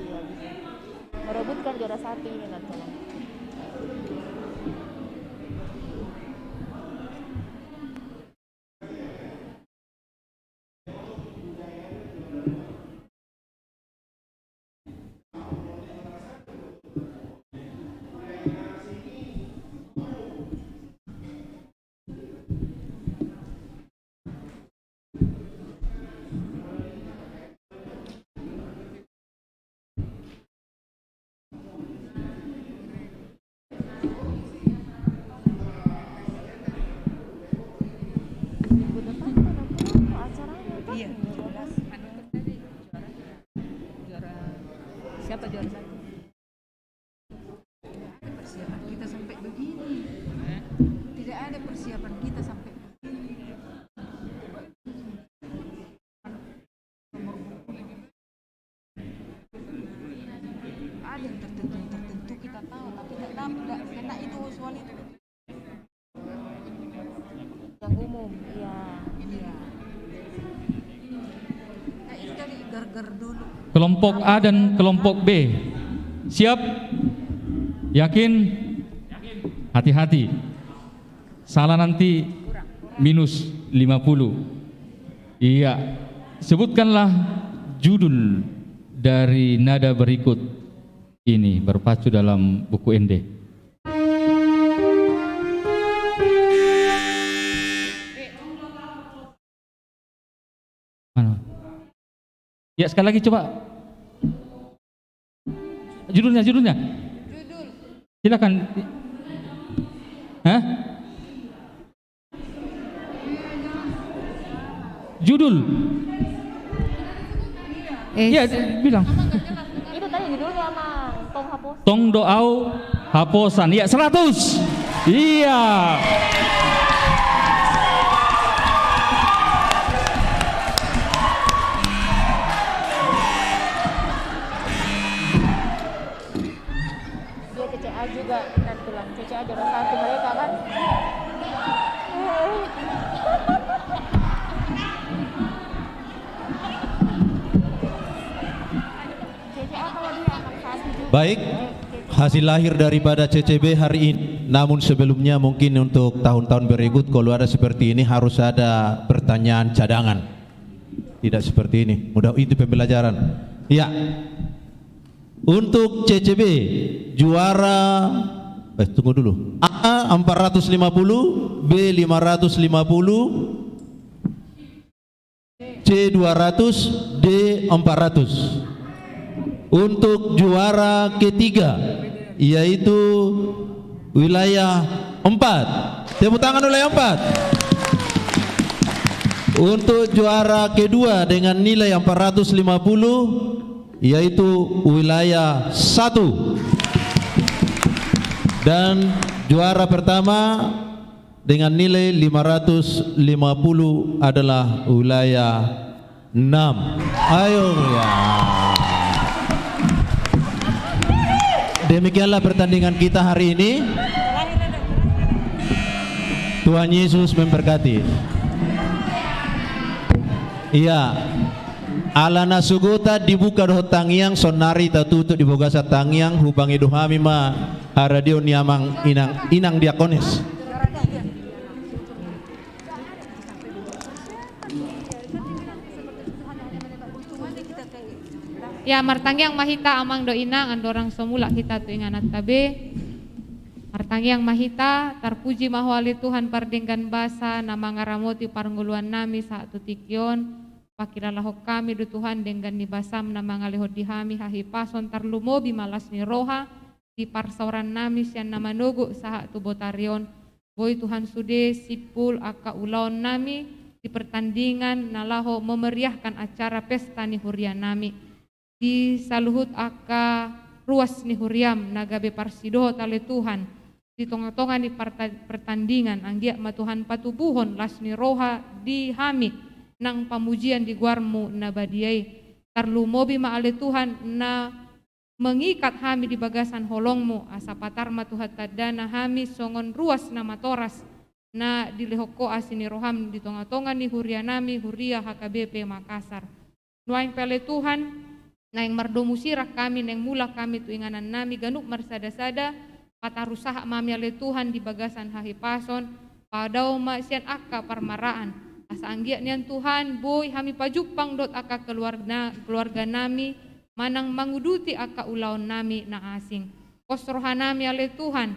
Merebutkan juara 1 ini nanti. Siapa juara 1? Persiapan kita sampai begini. Tidak ada persiapan kita sampai begini. Ada yang tertentu kita tahu, tapi tetap tidak kena itu usual itu. Yang umum, iya. Iya. Nah, itu dari gar-gar dulu. Kelompok A dan kelompok B. Siap? Yakin? Hati-hati. Salah nanti minus 50. Iya. Sebutkanlah judul dari nada berikut ini berpacu dalam buku ND. Mana? Ya, sekali lagi coba. Judulnya. Silakan. Hah? Judul. Iya, bilang. Itu tadi judulnya Mang, Tong Hapus. Tong Doau Haposan. Iya, 100. Iya. Dia CCA juga nanti lah. CCA juara 1 mereka kan. CCA kalau dia anak 1 juga. Baik, hasil lahir daripada CCB hari ini. Namun sebelumnya mungkin untuk tahun-tahun berikut kalau ada seperti ini harus ada pertanyaan cadangan. Tidak seperti ini. Mudah itu pembelajaran. Ya. Untuk CCB juara tunggu dulu. A 450, B 550, C 200, D 400. Untuk juara ketiga yaitu wilayah 4. Tepuk tangan wilayah 4. Untuk juara kedua dengan nilai 450 yaitu wilayah 1. Dan juara pertama dengan nilai 550 adalah wilayah 6. Ayo ya. Demikianlah pertandingan kita hari ini. Tuhan Yesus memberkati. Iya. Alana sugota dibuka doh tangyang sonari tatutu diboga sa tangyang hubangi dohami ma haradio niamang inang diakonis. Ya martangyang mahita amang do inang andorang semula kita tu inganat tabe. Martangyang mahita tarpuji mahwali Tuhan pardenggan basa nama ngaramoti parnguluan nami saat tutikyon. Pakilalaho kami do Tuhan dengan ni basam nama ngalihod dihami hahi pason tarlumo bimalas ni roha di parsauran nami sian nama nugu saha tu botarion Boy Tuhan sude sipul aka ulaon nami di pertandingan nalaho memeriahkan acara pesta ni hurian nami. Di saluhut aka ruas ni huriam nagabe parsido tale Tuhan. Di tonga-tonga di pertandingan anggia ma Tuhan patubuhon lasni roha di hami nang pamujian di guarmu na badiai. Tarlu mobi ma ale Tuhan na mengikat hami di bagasan holongmu asa patar ma Tuhan tadana hami songon ruas na matoras na dilehoko asini roham di tonga-tonga ni hurianami huria HKBP Makassar. Nuaing pele Tuhan naing mardomu sirah kami neng mula kami tu inganan nami ganuk marsada-sada patarusaha mami ale Tuhan di bagasan hahipason padao ma sian akka parmaraan asa anggia nian Tuhan boy hami pajupang dot akka keluarga nami manang manguduti akka ulaon nami na asing kosroha nami ale Tuhan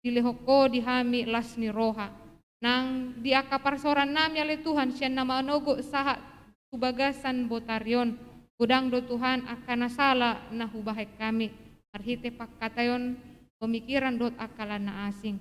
dilehoko di hami lasni roha nang di akka parsoran nami ale Tuhan sian nama nogo saha kubagasan botarion kudang do Tuhan akan nasala na hubahek kami arhite pakkatayon pemikiran dot akalan na asing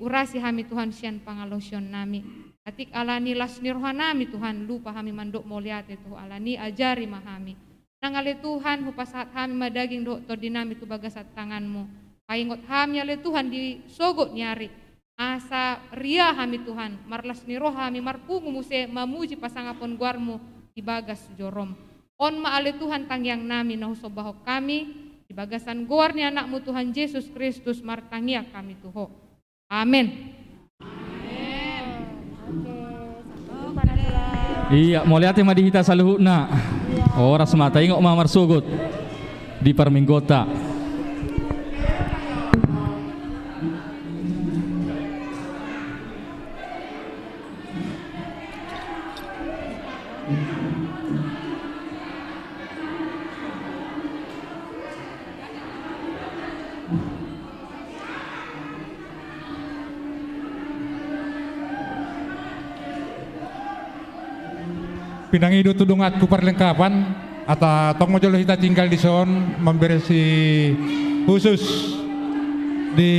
urasi hami Tuhan sian pangalosyon nami atik alani lasni roha nami Tuhan lupa hami mandok moliate tuh alani ajari mahami nang ale Tuhan hupasahat hami madaging do tordinami tu bagasat tanganmu paingot hami ale Tuhan di sogot nyari asa ria hami Tuhan marlas ni roha hami marpungu muse mamuji pasangapon guarmu di bagas jorom on ma ale Tuhan tangyang nami nahusobahok kami di bagasan guar ni anakmu Tuhan Yesus Kristus martangia kami tuho amin. Iya, mau lihat yang madihita saluhuna. Orang semata ingok mamar sugut di Parminggota. Pinangido tudungatku perlengkapan atau tong mojolo kita tinggal di son memberesi khusus di